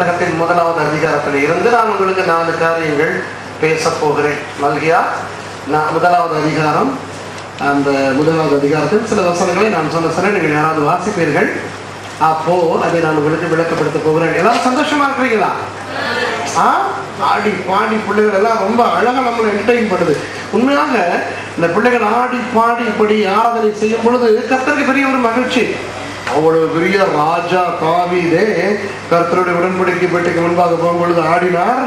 புத்தகத்தின் முதலாவது அதிகாரத்தில் இருந்து நான் உங்களுக்கு 4 காரியங்கள் பேச போகிறேன். மல்கியா முதலாவது அதிகாரம், அந்த முதலாவது அதிகாரத்தில் சில வசனங்களை நான் சொன்ன நீங்கள் யாராவது வாசிப்பீர்கள். அப்போ அதை நான் உங்களுக்கு விளக்கப்படுத்த போகிறேன். எல்லாரும் சந்தோஷமா இருக்கிறீங்களா? ஆடி பாடி பிள்ளைகள் எல்லாம் ரொம்ப அழகா நம்மளை என்டர்டெயின் பண்ணுது. உண்மையாக இந்த பிள்ளைகள் ஆடி பாடி இப்படி ஆராதனை செய்யும் பொழுது கர்த்தருக்கு பெரிய ஒரு மகிழ்ச்சி. அவ்வளவு பெரிய ராஜா தாவீதே கர்த்தருடைய உடன்படிக்கை பெட்டிக்கு முன்பாக போகும்பொழுது ஆடினார்.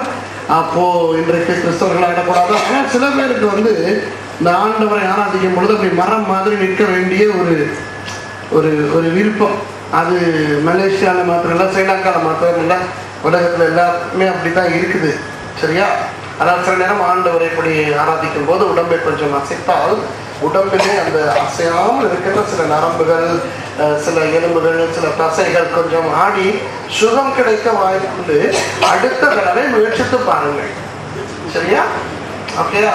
அப்போ இன்றைக்கு கிறிஸ்தவர்கள் ஆடக்கூடாது. ஆனால் சில பேருக்கு இந்த ஆண்டவரை ஆராதிக்கும் பொழுது அப்படி மரம் மாதிரி நிற்க வேண்டிய ஒரு ஒரு ஒரு விருப்பம். அது மலேசியாவில் மாத்திரம் இல்லை, ஸ்ரீலங்காவில் மாத்திரம் இல்லை, உலகத்தில் எல்லாருமே அப்படித்தான் இருக்குது. சரியா? அதாவது சில நேரம் ஆண்டவரை இப்படி ஆராதிக்கும் போது உடம்பை கொஞ்சம் அசைத்தால் உடம்பிலே அந்த அசையாமல் இருக்கின்ற சில நரம்புகள், சில எலும்புகள், சில தசைகள் கொஞ்சம் ஆடி சுகம் கிடைக்க வாய்ப்பு. அடுத்த தடவை முயற்சித்து பாருங்கள். சரியா? ஓகேயா?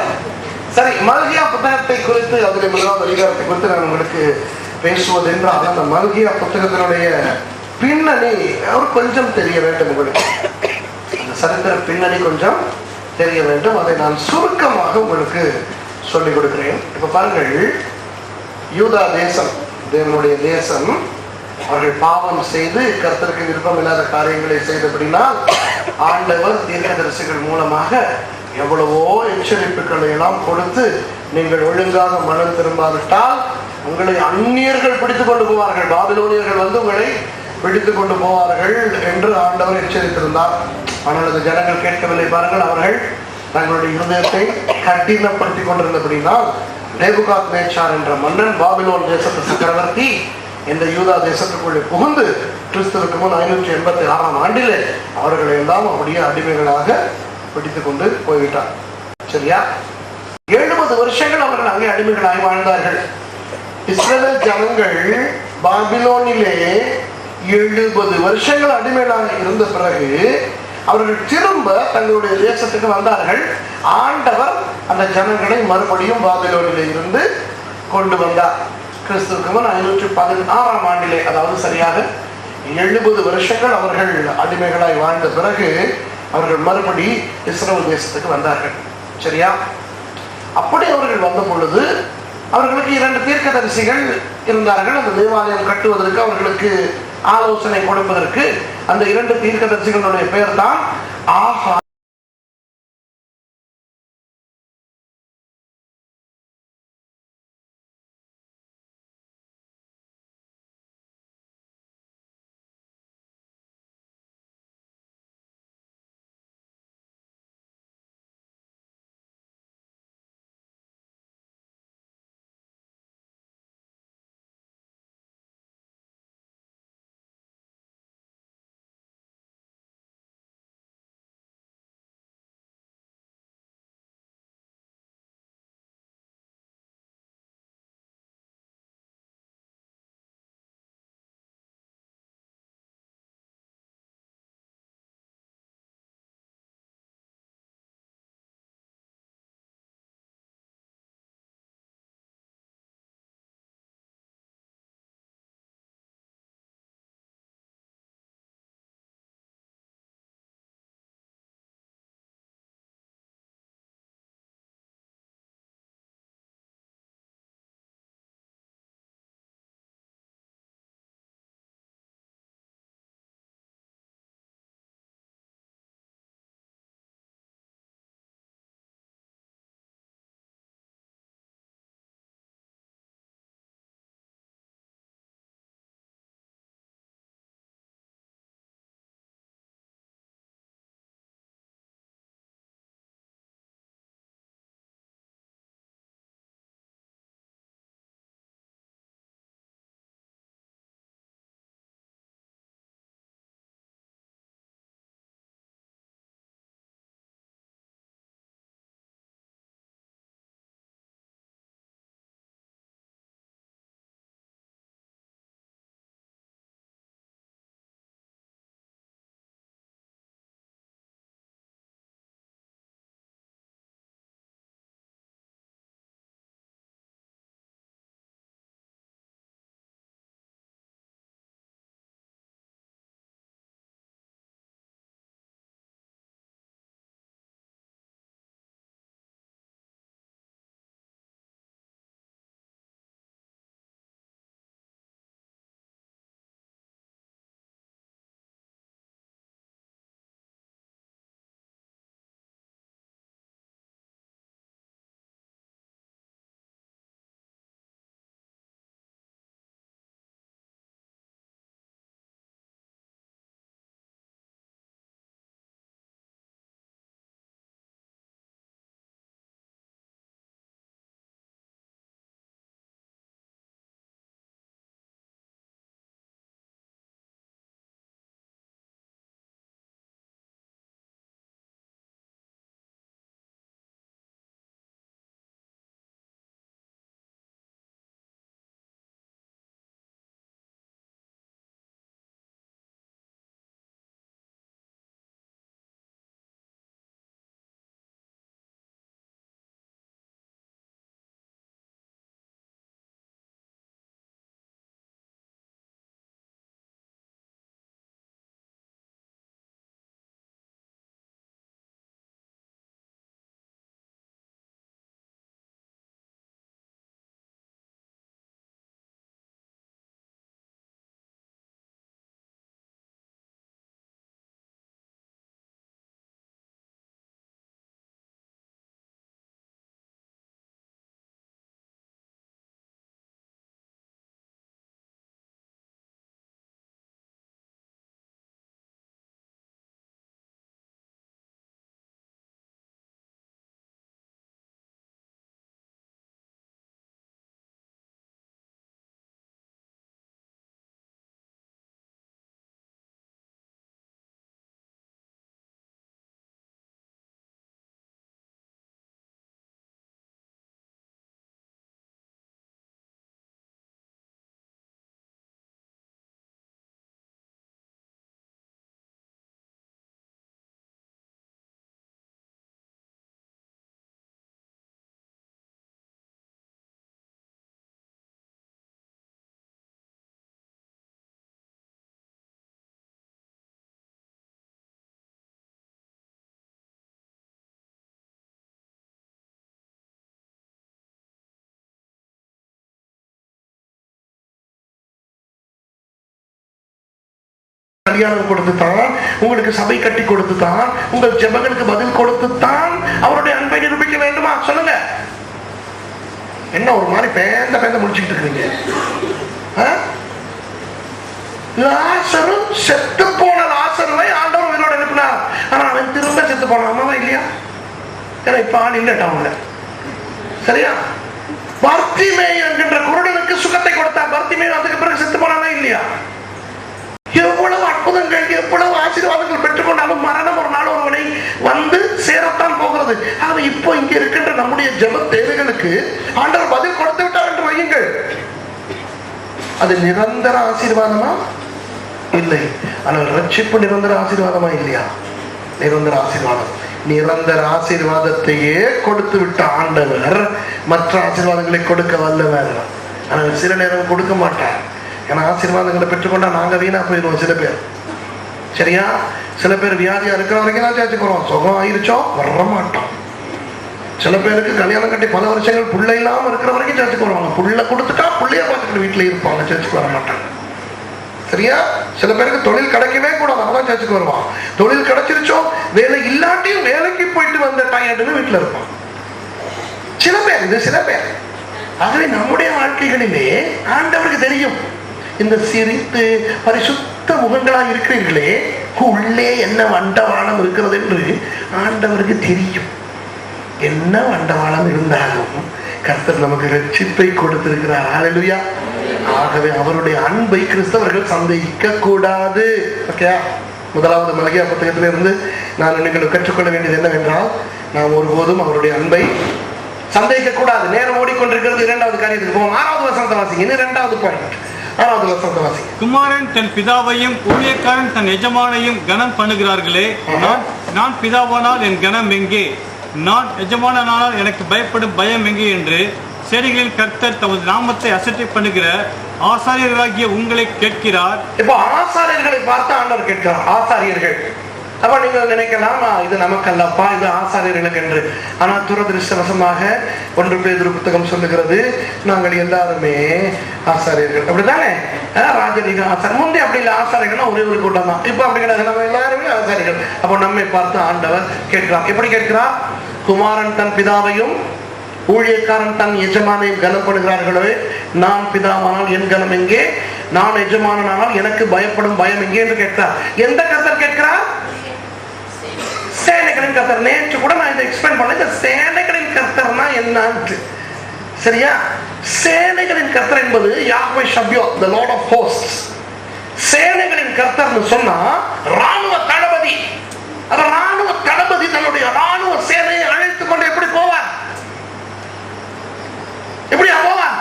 சரி, மல்கியா புத்தகத்தை குறித்து, அதில் முதலாவது அதிகாரத்தை குறித்து நான் உங்களுக்கு பேசுவது என்றால், அந்த மல்கியா புத்தகத்தினுடைய பின்னணி கொஞ்சம் தெரிய வேண்டும். உங்களுக்கு அந்த சரித்திர பின்னணி கொஞ்சம் தெரிய வேண்டும். அதை நான் சுருக்கமாக உங்களுக்கு சொல்லிக் கொடுக்கிறேன். இப்ப பாருங்கள், யூதா தேசம், தேவனுடைய தேசம், அவர்கள் பாவம் செய்து கர்த்தருக்கு விருப்பம் இல்லாத காரியங்களை செய்தபடினால் ஆண்டவர் தீர்க்கதரிசிகள் மூலமாக எவ்வளவோ எச்சரிப்புகளை எல்லாம் கொடுத்து, நீங்கள் ஒழுங்காக மனம் திரும்பாவிட்டால் உங்களை அந்நியர்கள் பிடித்துக் கொண்டு போவார்கள், பாபிலோனியர்கள் உங்களை பிடித்துக் கொண்டு போவார்கள் என்று ஆண்டவர் எச்சரித்திருந்தார். ஆனால் அந்த ஜனங்கள் கேட்கவில்லை. பாருங்கள், அவர்கள் தங்களுடைய இருதயத்தை கடினப்படுத்தி கொண்டிருந்தபடினால் நேபுகாத்நேச்சார் என்ற மன்னன், பாபிலோன் தேசத்து சக்கரவர்த்தி, இந்த யூதா தேசத்துக்குள்ளே புகுந்து கிறிஸ்துவுக்கு முன் 586ஆம் ஆண்டிலே அவர்களை எல்லாம் அப்படியே அடிமைகளாக பிடித்துக் கொண்டு போய்விட்டார். சரியா? 70 வருஷங்கள் அவர்கள் அங்கே அடிமைகளாக வாழ்ந்தார்கள். இஸ்ரவேல் ஜனங்கள் பாபிலோனிலே 70 வருஷங்கள் அடிமைகளாக இருந்த பிறகு அவர்கள் திரும்ப தங்களுடைய தேசத்துக்கு வந்தார்கள். ஆண்டவர் அந்த ஜனங்களை மறுபடியும் பாபிலோனிலே இருந்து கொண்டு வந்தார். கிறிஸ்துவுக்கு முன் 516ஆம் ஆண்டிலே, அதாவது சரியாக 70 வருஷங்கள் அவர்கள் அடிமைகளாய் வாழ்ந்த பிறகு அவர்கள் மறுபடி இஸ்ரவேல் தேசத்துக்கு வந்தார்கள். சரியா? அப்படி அவர்கள் வந்த பொழுது அவர்களுக்கு 2 தீர்க்கதரிசிகள் இருந்தார்கள். அந்த தேவாலயம் கட்டுவதற்கு அவர்களுக்கு ஆலோசனை கொடுப்பதற்கு அந்த 2 தீர்க்கதரிசிகளுடைய பெயர் தான் ஆகா கல்யாணம் கொடுத்து தான், உங்களுக்கு சபை கட்டி கொடுத்து தான், உங்கள் ஜெபங்களுக்கு பதில் கொடுத்து தான் அவருடைய அன்பை நிரூபிக்க வேண்டுமா? சொல்லுங்க. என்ன ஒரு மாதிரி பேந்த முடிச்சுக்கிட்டு இருக்கீங்க? லாசரு, செத்து போன லாசருவை ஆண்டவர் உயிரோட எழுப்பினார். ஆனா அவன் திரும்ப செத்து போனான். ஆமாவா இல்லையா? ஏன்னா இப்ப ஆள் இல்ல டவுன்ல. சரியா? பர்த்திமேயு என்கின்ற குருடனுக்கு சுகத்தை கொடுத்தார். பர்த்திமேயு அதுக்கு பிறகு செத்து போனானா இல்லையா? எவ்வளவு அற்புதங்கள், எவ்வளவு ஆசீர்வாதங்கள் பெற்றுக்கொண்டாலும் மரணம் ஒரு நாள் ஒருவனை வந்து சேரத்தான் போகிறது. ஆனா இப்போ இங்க இருக்கின்ற நம்முடைய ஜெப தேவைகளுக்கு ஆண்டவர் பதில் கொடுத்து விட்டார் என்று வையுங்கள். அது நிரந்தர ஆசீர்வாதமா? இல்லை. ஆனால் ரட்சிப்பு நிரந்தர ஆசீர்வாதமா இல்லையா? நிரந்தர ஆசீர்வாதம். நிரந்தர ஆசீர்வாதத்தையே கொடுத்து விட்ட ஆண்டவர் மற்ற ஆசீர்வாதங்களை கொடுக்க வல்லவர். ஆனால் சில நேரம் கொடுக்க மாட்டார். ஏன்னா ஆசீர்வாதங்களை பெற்றுக்கொண்டா நாங்க வீணா போயிடுவோம். சில பேர், சரியா? சில பேர் வியாதியா இருக்கிற வரைக்கும் தான் சேர்த்துக்கு வரோம். சுகம் ஆயிருச்சோ வர மாட்டோம். சில பேருக்கு கல்யாணம் கட்டி பல வருஷங்கள் புள்ள இல்லாம இருக்கிற வரைக்கும் சேர்த்துக்கு வருவாங்க. புள்ள கொடுத்துட்டா புள்ளைய பார்த்துட்டு வீட்டுல இருப்பாங்க, சேர்த்துக்கு வர மாட்டாங்க. சரியா? சில பேருக்கு தொழில் கிடைக்கவே கூடாது, அதான் சேர்த்துக்கு வருவான். தொழில் கிடைச்சிருச்சோ வேலை இல்லாட்டியும் வேலைக்கு போயிட்டு வந்த டயர்டுன்னு வீட்டுல இருப்பான். சில பேர், இது சில பேர். ஆகவே நம்முடைய வாழ்க்கைகளிலே ஆண்டவருக்கு தெரியும், இந்த சிரித்து பரிசுத்த முகங்களா இருக்கிறீர்களே, உள்ளே என்ன வண்டவாளம் இருக்கிறது என்று ஆண்டவருக்கு தெரியும். என்ன வண்டவாளம் இருந்தாலும் கர்த்தர் நமக்கு ரட்சிப்பை கொடுத்திருக்கிறார். ஹல்லேலூயா. ஆகவே அவருடைய அன்பை கிறிஸ்தவர்கள் சந்தேகிக்க கூடாது. ஓகே, முதலாவது மல்கியா புத்தகத்திலிருந்து நான் நீங்கள் கற்றுக்கொள்ள வேண்டியது என்னவென்றால், நாம் ஒருபோதும் அவருடைய அன்பை சந்தேகிக்க கூடாது. நேரம் ஓடிக்கொண்டிருக்கிறது. இரண்டாவது காரியத்துக்கு போவோம். 6வது வசனத்தை வாசிங்க. இன்னும் 2வது பாயிண்ட். 6வது வசனத்தை வாசிங்க. குமாரன் தன் பிதாவையும் ஊழியக்காரன் தன் எஜமானையும் கனம் பண்ணுகிறார்களே, நான் பிதாவானால் என் கனம் எங்கே? நான் எஜமானானால் எனக்கு பயப்படும் பயம் எங்கே என்று சேனைகளின் கர்த்தர் தமது நாமத்தை அசட்டை பண்ணுகிற ஆசாரியர்களாகிய உங்களை கேட்கிறார். இப்போ ஆசாரியர்களை பார்த்து ஆண்டவர் கேட்கிறார். ஆசாரியர்கள். அப்ப நீங்க நினைக்கலாம், இது நமக்கல்லப்பா, இது ஆசாரியர்களுக்கு என்று. ஆனால் துரதிருஷ்டவசமாக 1 பேதுரு புத்தகம் சொல்லுகிறது, நாங்கள் எல்லாருமே ஆசாரியர்கள். அப்படித்தானே? ராஜரீக ஆசாரியர். முந்தைய அப்படி இல்லை, ஆசாரியர்கள்னா ஒரே ஒரு கூட்டம் தான். இப்ப அப்படி கிடையாது, நம்ம எல்லாருமே ஆசாரியர்கள். அப்போ நம்மை பார்த்து ஆண்டவர் கேட்கிறார். எப்படி கேட்கிறார்? குமாரன் தன் பிதாவையும் ஊழியக்காரன் தன் எஜமானையும் கனப்படுகிறார்களோ, நான் பிதாவானால் என் கனம் எங்கே? நான் எஜமானானால் எனக்கு பயப்படும் பயம் எங்கே என்று கேட்கிறார். எந்த கர்த்தர் கேட்கிறார்? சேனைகளின் கர்த்தர். நேற்று கூட நான் இதை எக்ஸ்பிளைன் பண்ண, இந்த சேனைகளின் கர்த்தர்னா என்னன்னு. சரியா? சேனைகளின் கர்த்தர் என்பது யாஹ்வே ஷபியோத், the Lord of hosts. சேனைகளின் கர்த்தர்னு சொன்னா ராணுவ தளபதி. அந்த ராணுவ தளபதி தன்னுடைய ராணுவ சேனையை அழைத்துக் கொண்டு எப்படி போவார்? எப்படியா போவார்?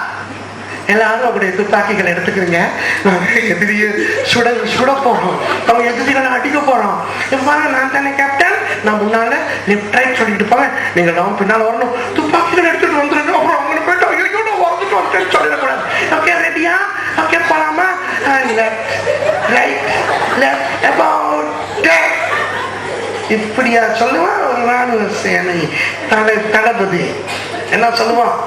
எல்லாரும் அவருடைய துப்பாக்கிகளை எடுத்துக்கிறீங்க, நாங்க எதிரியை சுட போறோம், அவங்க எதிரிகளை அடிக்க போறோம். நான் தானே கேப்டன், நான் முன்னால லெப்ட் ரைட் சொல்லிட்டு போவேன், நீங்க எல்லாம் பின்னால வரணும், துப்பாக்கிகள் எடுத்துட்டு வந்துருங்க. அப்புறம் அவங்க போயிட்டு வந்துட்டு சொல்லிடக்கூடாது. ஓகே, ரெடியா? ஓகே, போலாமா? Left right left about. இப்படியா சொல்லுவான் ஒரு ராணுவ சேனை தளபதி. என்ன சொல்லுவான்?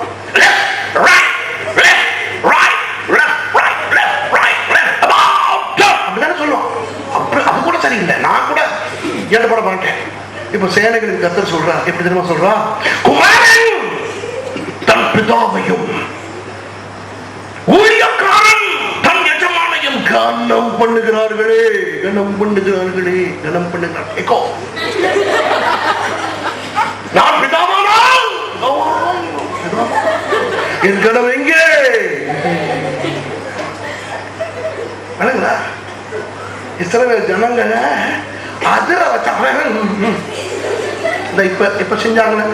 அப்படிதானே சொல்லுவான். அது கூட சரியில்லை, நான் கூட ஈடுபட மாட்டேன். இப்ப சேனைகளின் கர்த்தர் சொல்றார். எப்படி தெரியுமா சொல்றா? குமாரன் தன் பிதாவையும் ஊழியக்காரன் தன் எஜமானையும் கனம் பண்ணுகிறார்களே, கனம் பண்ணுகிறார்களே, கனம் பண்ணுகிறார்கள். நான் பிதாவானால் என் கனம் எங்கே? இஸ்ரவேல் ஜனங்களை அதிர வச்சாங்க. இப்ப செஞ்சாங்க.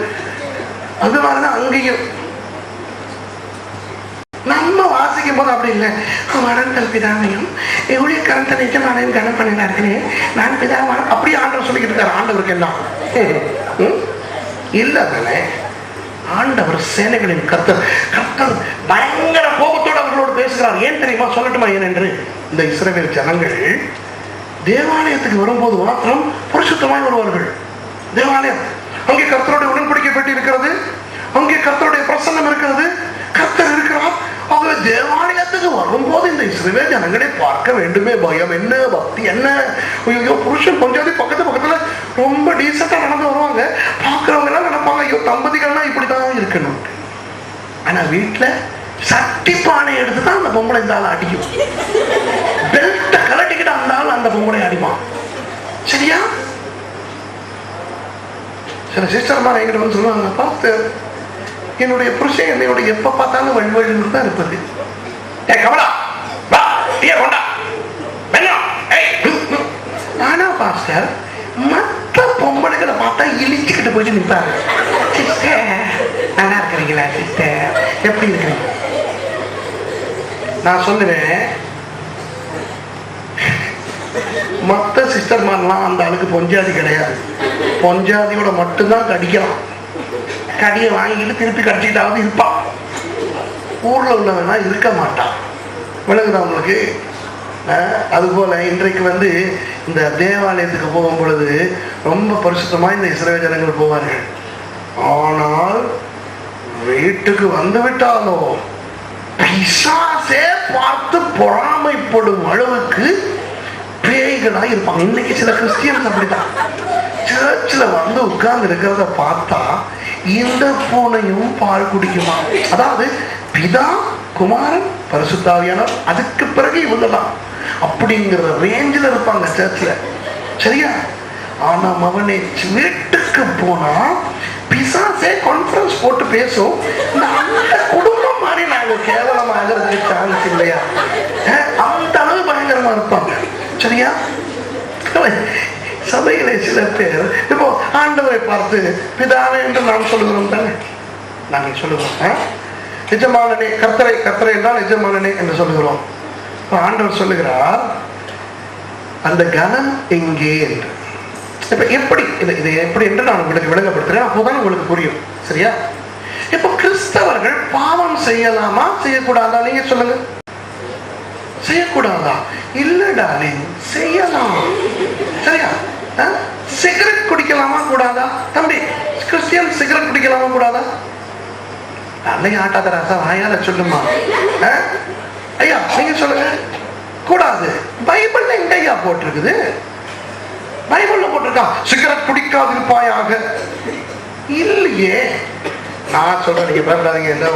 அது மாதிரிதான் அங்கேயும் நம்ம வாசிக்கும் போது அப்படி இல்லை. குமாரன் பிதாவையும் ஊழியக்காரன் தன் எஜமானையும் கனம் பண்ணினார்களே, நான் பிதாவான அப்படி ஆண்டவர் சொல்லிக்கிட்டு இருக்காரு. ஆண்டவருக்கு எல்லாம் இல்ல தானே? ஆண்டவர் சேனைகளின் கர்த்தர். கர்த்தர் பயங்கர கோபத்தோடு அவர்களோடு பேசுகிறார். ஏன் தெரியுமா? சொல்லட்டுமா ஏனென்று? இந்த இஸ்ரவேல் ஜனங்கள் தேவாலயத்துக்கு வரும்போது மாத்திரம் பரிசுத்தமாய் வருவார்கள். தேவாலயம், அங்கே கர்த்தருடைய உடன்படிக்கை பெட்டி இருக்கிறது, அங்கே கர்த்தருடைய பிரசன்னம் இருக்கிறது, கர்த்தர் இருக்கிறார். ஆகவே தேவாலயத்துக்கு வரும்போது இந்த இஸ்ரவேல் ஜனங்களை பார்க்க வேண்டுமே. பயம் என்ன, பக்தி என்ன. ஐயோ, புருஷன் பொஞ்சாதி பக்கத்துல ரொம்ப டீசெண்டா நடந்து வருவாங்க. பார்க்கிறவங்க எல்லாம் நினைப்பாங்க, ஐயோ தம்பதிகள்லாம் இப்படிதான் இருக்கணும். ஆனா வீட்டுல சட்டி பானை எடுத்துதான் அந்த பொம்பளை இந்த ஆள் அடிக்கும். பெல்ட்ட கலட்டிக்கிட்டு அந்த ஆள் அந்த பொம்பளை அடிப்பான். சரியா? சில சிஸ்டர்மார் என்கிட்ட வந்து சொல்லுவாங்க, பார்த்து என்னுடைய புருஷன் என்னையோட எப்ப பார்த்தாலும் வழிவழின்னு தான் இருப்பது. ஏ கமலா, வா டீ கொண்டா. ஆனா பாஸ்டர் மற்ற பொம்பளைகளை பார்த்தா இழிச்சுக்கிட்டு போயிட்டு நிற்பாரு. சிஸ்டர் நல்லா இருக்கிறீங்களா சிஸ்டர், எப்படி இருக்கிறீங்க? நான் சொல்லுவேன், மற்ற சிஸ்டர்மாரெல்லாம் அந்த அளவுக்கு பொஞ்சாதி கிடையாது. பொஞ்சாதியோட மட்டும்தான் கடிக்கலாம். கடியை வாங்கிட்டு திருப்பி கடிச்சிட்டாவது இருப்பான். ஊர்ல உள்ளவனா இருக்க மாட்டான். விளங்குதா உங்களுக்கு? அதுபோல இன்றைக்கு வந்து இந்த தேவாலயத்துக்கு போகும் பொழுது ரொம்ப பரிசுத்தமா இந்த இஸ்ரவேல் ஜனங்கள் போவார்கள். ஆனால் வீட்டுக்கு வந்து விட்டாலோ பிசாசே பார்த்து பொறாமைப்படும் அளவுக்கு பேய்களா இருப்பாங்க. இன்னைக்கு சில கிறிஸ்டியன்ஸ் அப்படிதான். சர்ச்சில் வந்து உட்கார்ந்து இருக்கிறத பார்த்தா இந்த பூனையும் பால் குடிக்குமா? அதாவது பிதா, குமாரன், பரிசுத்தாவியானவர், அதுக்கு பிறகு இவங்கதான் அப்படிங்கிற ரேஞ்சில் இருப்பாங்க சர்ச்ல. சரியா? ஆனா அவனை வீட்டுக்கு போனா பிசாசே கான்ஃபரன்ஸ் போட்டு பேசும், அந்த குடும்பம் மாதிரி நாங்க கேவலமாகிறதுக்கு சான்ஸ் இல்லையா? அந்த அளவு பயங்கரமா இருப்பாங்க. சரியா? சபையிலே சில பேர் இப்போ ஆண்டவரை பார்த்து பிதாவே என்று நாம் சொல்லுகிறோம் தானே, நாங்கள் சொல்லுகிறோம். எஜமானனே, கர்த்தரை கர்த்தரை என்றால் எஜமானனே என்று சொல்லுகிறோம். ஆண்டவர் சொல்லுகிறார், அந்த கனம் எங்கே என்று. இப்ப எப்படி இது எப்படி என்று நான் உங்களுக்கு விளங்கப்படுத்துறேன், அப்போதான் உங்களுக்கு புரியும். சரியா? இப்போ கிறிஸ்தவர்கள் பாவம் செய்யலாமா செய்யக்கூடாதா? நீங்க சொல்லுங்க. செய்யக்கூடாதா? இல்லடா, செய்யலாம். சரியா? சிகரெட் குடிக்கலாமா கூடாதா? தம்பி, கிறிஸ்டியன் சிகரெட் குடிக்கலாமா கூடாதா? அன்னைக்கு ஆட்டாத ராசா வாயால சொல்லுமா? ஐயா நீங்க சொல்லுங்க. கூடாது. பைபிள்ல எங்க ஐயா போட்டிருக்குது? பைபிள்ல போட்டிருக்கா சிகரெட் குடிக்காதிருப்பாயாக? இல்லையே. நான் சொல்றேன், நீங்க பயப்படாதீங்க. இந்த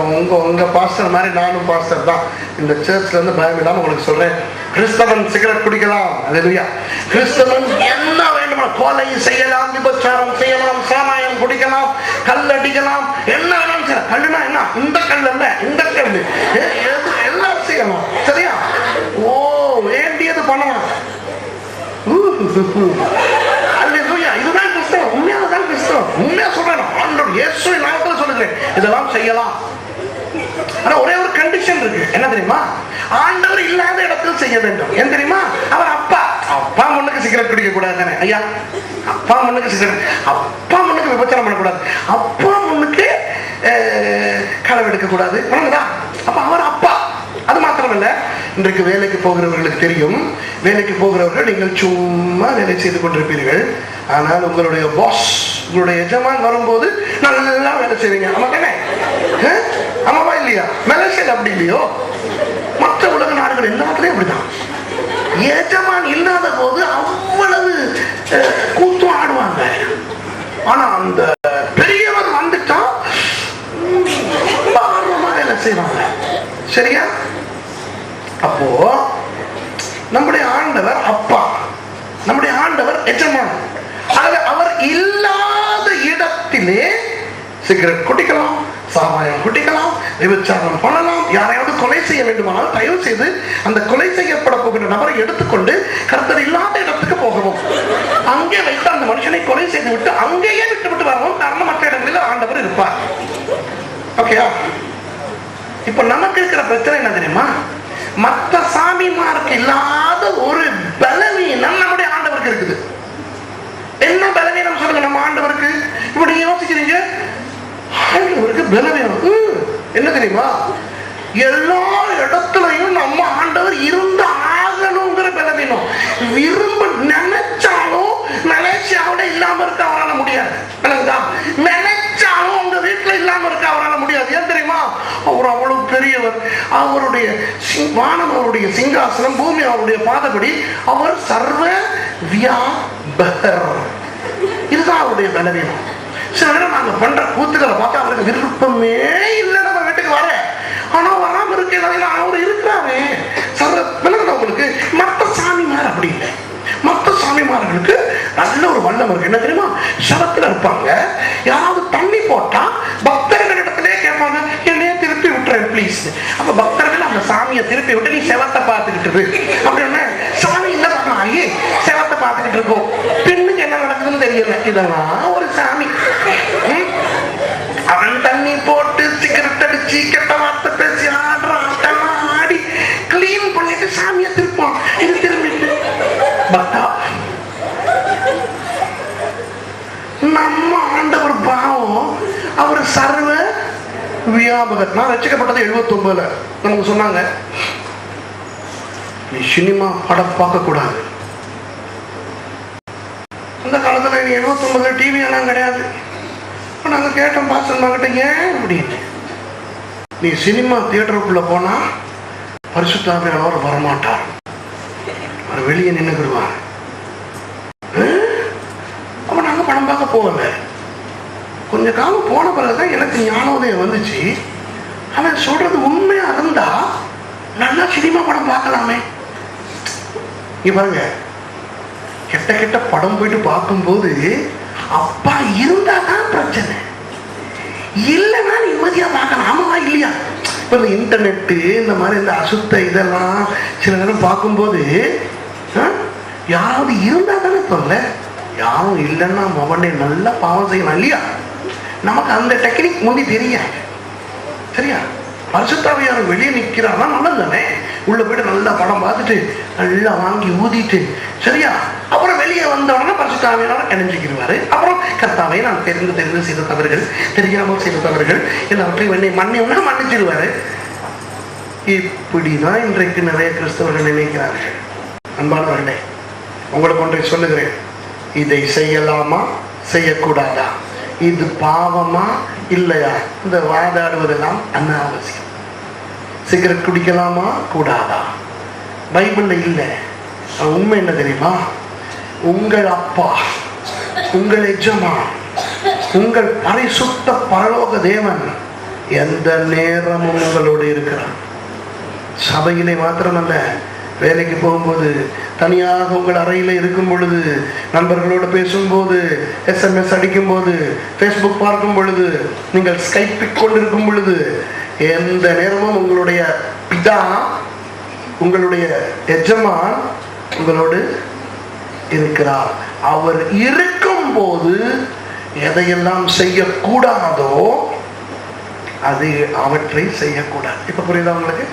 உங்க பாஸ்டர் மாதிரி நானும் பாஸ்டர் தான். இந்த சர்ச்ல இருந்து பயம் இல்லாம உங்களுக்கு சொல்றேன், கிறிஸ்தவன் சிகரெட் குடிக்கலாம். அல்லேலூயா. கிறிஸ்தவன் என்ன வேண்டுமா, கொலை செய்யலாம், விபச்சாரம் செய்யலாம், சாராயம் குடிக்கலாம், கல் அடிக்கலாம், என்ன வேணாலும் செய்யலாம். கல்லுனா என்ன? இந்த கல் அல்ல, இந்த கல், எல்லாம் செய்யலாம். சரியா? ஓ, வேண்டியது பண்ணலாம். அல்லேலூயா. இதுதான் கிறிஸ்தவம். உண்மையானதான் கிறிஸ்தவம். உண்மையா சொல்றேன், ஆண்டவர் இயேசுவின் நாமத்தில் சொல்லுகிறேன், இதெல்லாம் செய்யலாம். ஆனா ஒரே ஒரு கண்டிஷன் இருக்கு. என்ன தெரியுமா? ஆண்டவர் இல்லாத இடத்தில் செய்ய வேண்டும். ஏன் தெரியுமா? அவர் அப்பா. அப்பா முன்னுக்கு சிகரெட் குடிக்க கூடாது தானே ஐயா? அப்பா முன்னுக்கு சிகரெட், அப்பா முன்னுக்கு விபச்சாரம் பண்ணக்கூடாது, அப்பா முன்னுக்கு களவு எடுக்க கூடாது. அப்ப அவர் அப்பா. அது மாத்திரமல்ல, இன்றைக்கு வேலைக்கு போகிறவர்களுக்கு தெரியும், வேலைக்கு போகிறவர்கள் நீங்கள் சும்மா வேலை செய்து கொண்டிருப்பீர்கள். ஆனால் உங்களுடைய பாஸ், உங்களுடைய எஜமான் வரும்போது நல்லா வேலை செய்வீங்க. ஆமா தானே? ஆமாவா இல்லையா? மலேசியா அப்படி இல்லையோ? மற்ற உலக நாடுகள் எல்லாத்துலயும் அப்படிதான். எஜமான் இல்லாத போது அவ்வளவு கூத்தும் ஆடுவாங்க. ஆனா அந்த பெரியவர் வந்துட்டா ஆர்வமா வேலை செய்வாங்க. சரியா? அப்போ நம்முடைய ஆண்டவர் அப்பா, நம்முடைய ஆண்டவர் எஜமான். அவர் இல்லாத இடத்திலே சிகரெட் குடிக்கலாம், சாராயம் குடிக்கலாம், விபச்சாரம் பண்ணலாம், யாரையாவது கொலை செய்ய வேண்டுமானால் தயவு செய்து அந்த கொலை செய்யப்பட போகிற நபரை எடுத்துக்கொண்டு கர்த்தர் இல்லாத இடத்துக்கு போகவும், அங்கே வைத்து அந்த மனுஷனை கொலை செய்து விட்டு அங்கேயே விட்டு வரவும். காரணம், மற்ற இடங்களில் ஆண்டவர் இருப்பார். ஓகேயா? இப்ப நமக்கு இருக்கிற பிரச்சனை என்ன தெரியுமா? மற்ற சாமிமாருக்கு இல்லாத ஒரு பலவீனம் நம்முடைய ஆண்டவருக்கு இருக்குது. என்ன பலவீனம் சொல்லுங்க நம்ம ஆண்டவருக்கு? இப்படி யோசிக்கிறீங்க, ஆண்டவருக்கு பலவீனம் என்ன தெரியுமா? எல்லா இடத்துலையும் நம்ம ஆண்டவர் இருந்து ஆகணுங்கிற பலவீனம். விரும்ப நினைச்சாலும் மலேசியாவோட இல்லாம இருக்க அவரால் முடியாது. நினைச்சாலும் உங்க வீட்டுல இல்லாம இருக்க அவரால் முடியாது. ஏன் தெரியுமா? அவர் அவ்வளவு பெரியவர், அவருடைய வானம் அவருடைய சிங்காசனம், பூமி அவருடைய பாதபடி, அவர் சர்வ வியாபகர். இதுதான் அவருடைய பலவீனம். சில நேரம் நாங்க பண்ற கூத்துக்களை பார்த்தா அவருக்கு விருப்பமே இல்லை நம்ம வீட்டுக்கு வர. ஆனா வராம இருக்க அவர் இருக்கிறாரு. சர்வ விலகணும். உங்களுக்கு மற்ற சாமிமார் அப்படி இல்லை. மற்ற சாமிமார்களுக்கு நல்ல ஒரு வல்லம் இருக்கு. என்ன தெரியுமா? சவத்துல இருப்பாங்க. யாராவது தண்ணி போட்டா பக்தர்கள் இடத்திலே கேட்பாங்க, என்னையே திருப்பி விட்டுறேன் ப்ளீஸ். அப்ப பக்தர்கள் அந்த சாமியை திருப்பி விட்டு நீ செவத்தை பார்த்துக்கிட்டு அப்படின்னு சாமி இல்ல ஆகி செவத்தை பார்த்துக்கிட்டு இருக்கோம். பெண்ணுக்கு என்ன நடக்குதுன்னு தெரியல. இதெல்லாம் ஒரு சாமி. அவன் தண்ணி போட்டு சிகரெட் அடிச்சு கெட்ட வார்த்தை பேசி ஆடுறான், ஆடி கிளீன் பண்ணிட்டு சாமியை திருப்பான். இது திரும்பிட்டு பக்தா நம்ம ஆண்டவர் பாவம். அவர் சர்வ வியாபகர். நான் ரசிக்கப்பட்டது 79ல நமக்கு சொன்னாங்க, நீ சினிமா படம் பார்க்க கூடாது. அந்த காலத்துல 79ல டிவி எல்லாம் கிடையாது. நாங்க கேட்டோம் பாஸ்டர் கிட்ட, ஏன் அப்படின்னு. நீ சினிமா தியேட்டருக்குள்ள போனா பரிசுத்த ஆவியானவர் வரமாட்டார், அவர் வெளியே நின்னுக்குருவார். அப்ப நாங்க படம் பார்க்க போகல. கொஞ்ச காலம் போன பிறகுதான் எனக்கு ஞானோதயம் வந்துச்சு. அவன் சொல்றது உண்மையா இருந்தா நல்லா சினிமா படம் பார்க்கலாமே. இங்க பாருங்க, கெட்ட கெட்ட படம் போயிட்டு பார்க்கும்போது அப்பா இருந்தா தான் பிரச்சனை, இல்லைன்னா நிம்மதியா பார்க்கலாம். ஆமாவா இல்லையா? இப்ப இந்த இன்டர்நெட்டு இந்த மாதிரி இந்த அசுத்த இதெல்லாம் சில நேரம் பார்க்கும்போது யாராவது இருந்தா தானே சொல்ல. யாரும் இல்லைன்னா மொபைலே நல்லா பாவம் செய்யணும் இல்லையா? நமக்கு அந்த டெக்னிக் முந்தி தெரியாது. சரியா? பரிசுத்தாவியார் வெளியே நிற்கிறான்னா நல்லது தானே. உள்ள போயிட்டு நல்லா படம் பார்த்துட்டு நல்லா வாங்கி ஊதிட்டு, சரியா, அப்புறம் வெளியே வந்த உடனே பரிசுத்தாவியார் இணைஞ்சிக்கிடுவாரு. அப்புறம் கர்த்தாவை நான் தெரிந்து செய்த தவறுகள், தெரியாமல் செய்த தவறுகள் எல்லாவற்றையும் மன்னிச்சிடுவாரு. இப்படிதான் இன்றைக்கு நிறைய கிறிஸ்தவர்கள் நினைக்கிறார்கள். அன்பானவர்களே, உங்களுக்கு ஒன்றை சொல்லுகிறேன், இதை செய்யலாமா செய்யக்கூடாதா, இது பாவமா இல்லையா, இந்த வாதாடுவதெல்லாம் அனாவசியம். சிகரெட் குடிக்கலாமா கூடாதா, பைபிள்ல இல்லை. உண்மை என்ன தெரியுமா? உங்கள் அப்பா, உங்கள் எஜமான், உங்கள் பரிசுத்த பரலோக தேவன் எந்த நேரமும் உங்களோடு இருக்கிறார். சபையிலே மாத்திரமல்ல, வேலைக்கு போகும்போது, தனியாக உங்கள் அறையில் இருக்கும் பொழுது, நண்பர்களோடு பேசும்போது, SMS அடிக்கும் போது, ஃபேஸ்புக் பார்க்கும் பொழுது, நீங்கள் ஸ்கைப்பிக் கொண்டிருக்கும் பொழுது, எந்த நேரமும் உங்களுடைய பிதா, உங்களுடைய எஜமான் உங்களோடு இருக்கிறார். அவர் இருக்கும் போது எதையெல்லாம் செய்யக்கூடாதோ அது அவற்றை செய்யக்கூடாது. இப்ப புரியுதா உங்களுக்கு?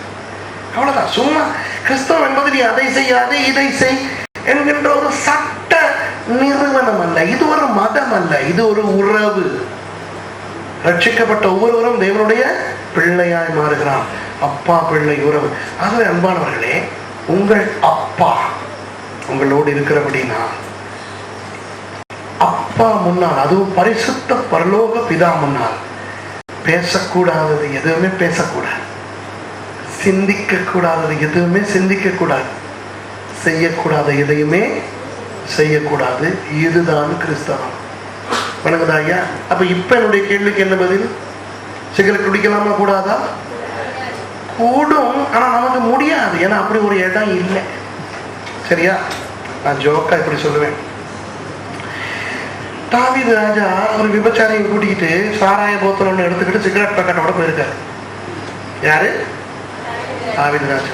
அவ்வளவுதான். சும்மா கிறிஸ்தவம் என்பது நீ அதை செய்யாது இதை செய் என்கின்ற ஒரு சட்ட நிறுவனம் அல்ல. இது ஒரு மதம் அல்ல, இது ஒரு உறவு. ரட்சிக்கப்பட்ட ஒவ்வொருவரும் தேவனுடைய பிள்ளையாய் மாறுகிறான். அப்பா பிள்ளை உறவு. ஆகவே அன்பானவர்களே, உங்கள் அப்பா உங்களோடு இருக்கிறபடினா அப்பா முன்னால், அதுவும் பரிசுத்த பரலோக பிதா முன்னால் பேசக்கூடாதது எதுவுமே பேசக்கூடாது, சிந்திக்க கூடாதது எதுவுமே சிந்திக்க கூடாது, செய்யக்கூடாத எதையுமே செய்யக்கூடாது. இதுதான் கிறிஸ்தவம். வணங்குதா ஐயா? அப்ப இப்ப என்னுடைய கேள்விக்கு என்ன பதில்? சிகரெட் குடிக்கலாமா கூடாதா? கூடும், ஆனா நமக்கு முடியாது. ஏன்னா அப்படி ஒரு இடம் இல்லை. சரியா? நான் ஜோக்கா இப்படி சொல்லுவேன். தாவீது ராஜா ஒரு விபச்சாரியை கூட்டிக்கிட்டு சாராய போத்தல் ஒன்று எடுத்துக்கிட்டு சிகரெட் பேக்கெட்டோட போயிருக்காரு. யாரு? தாவீது ராஜா.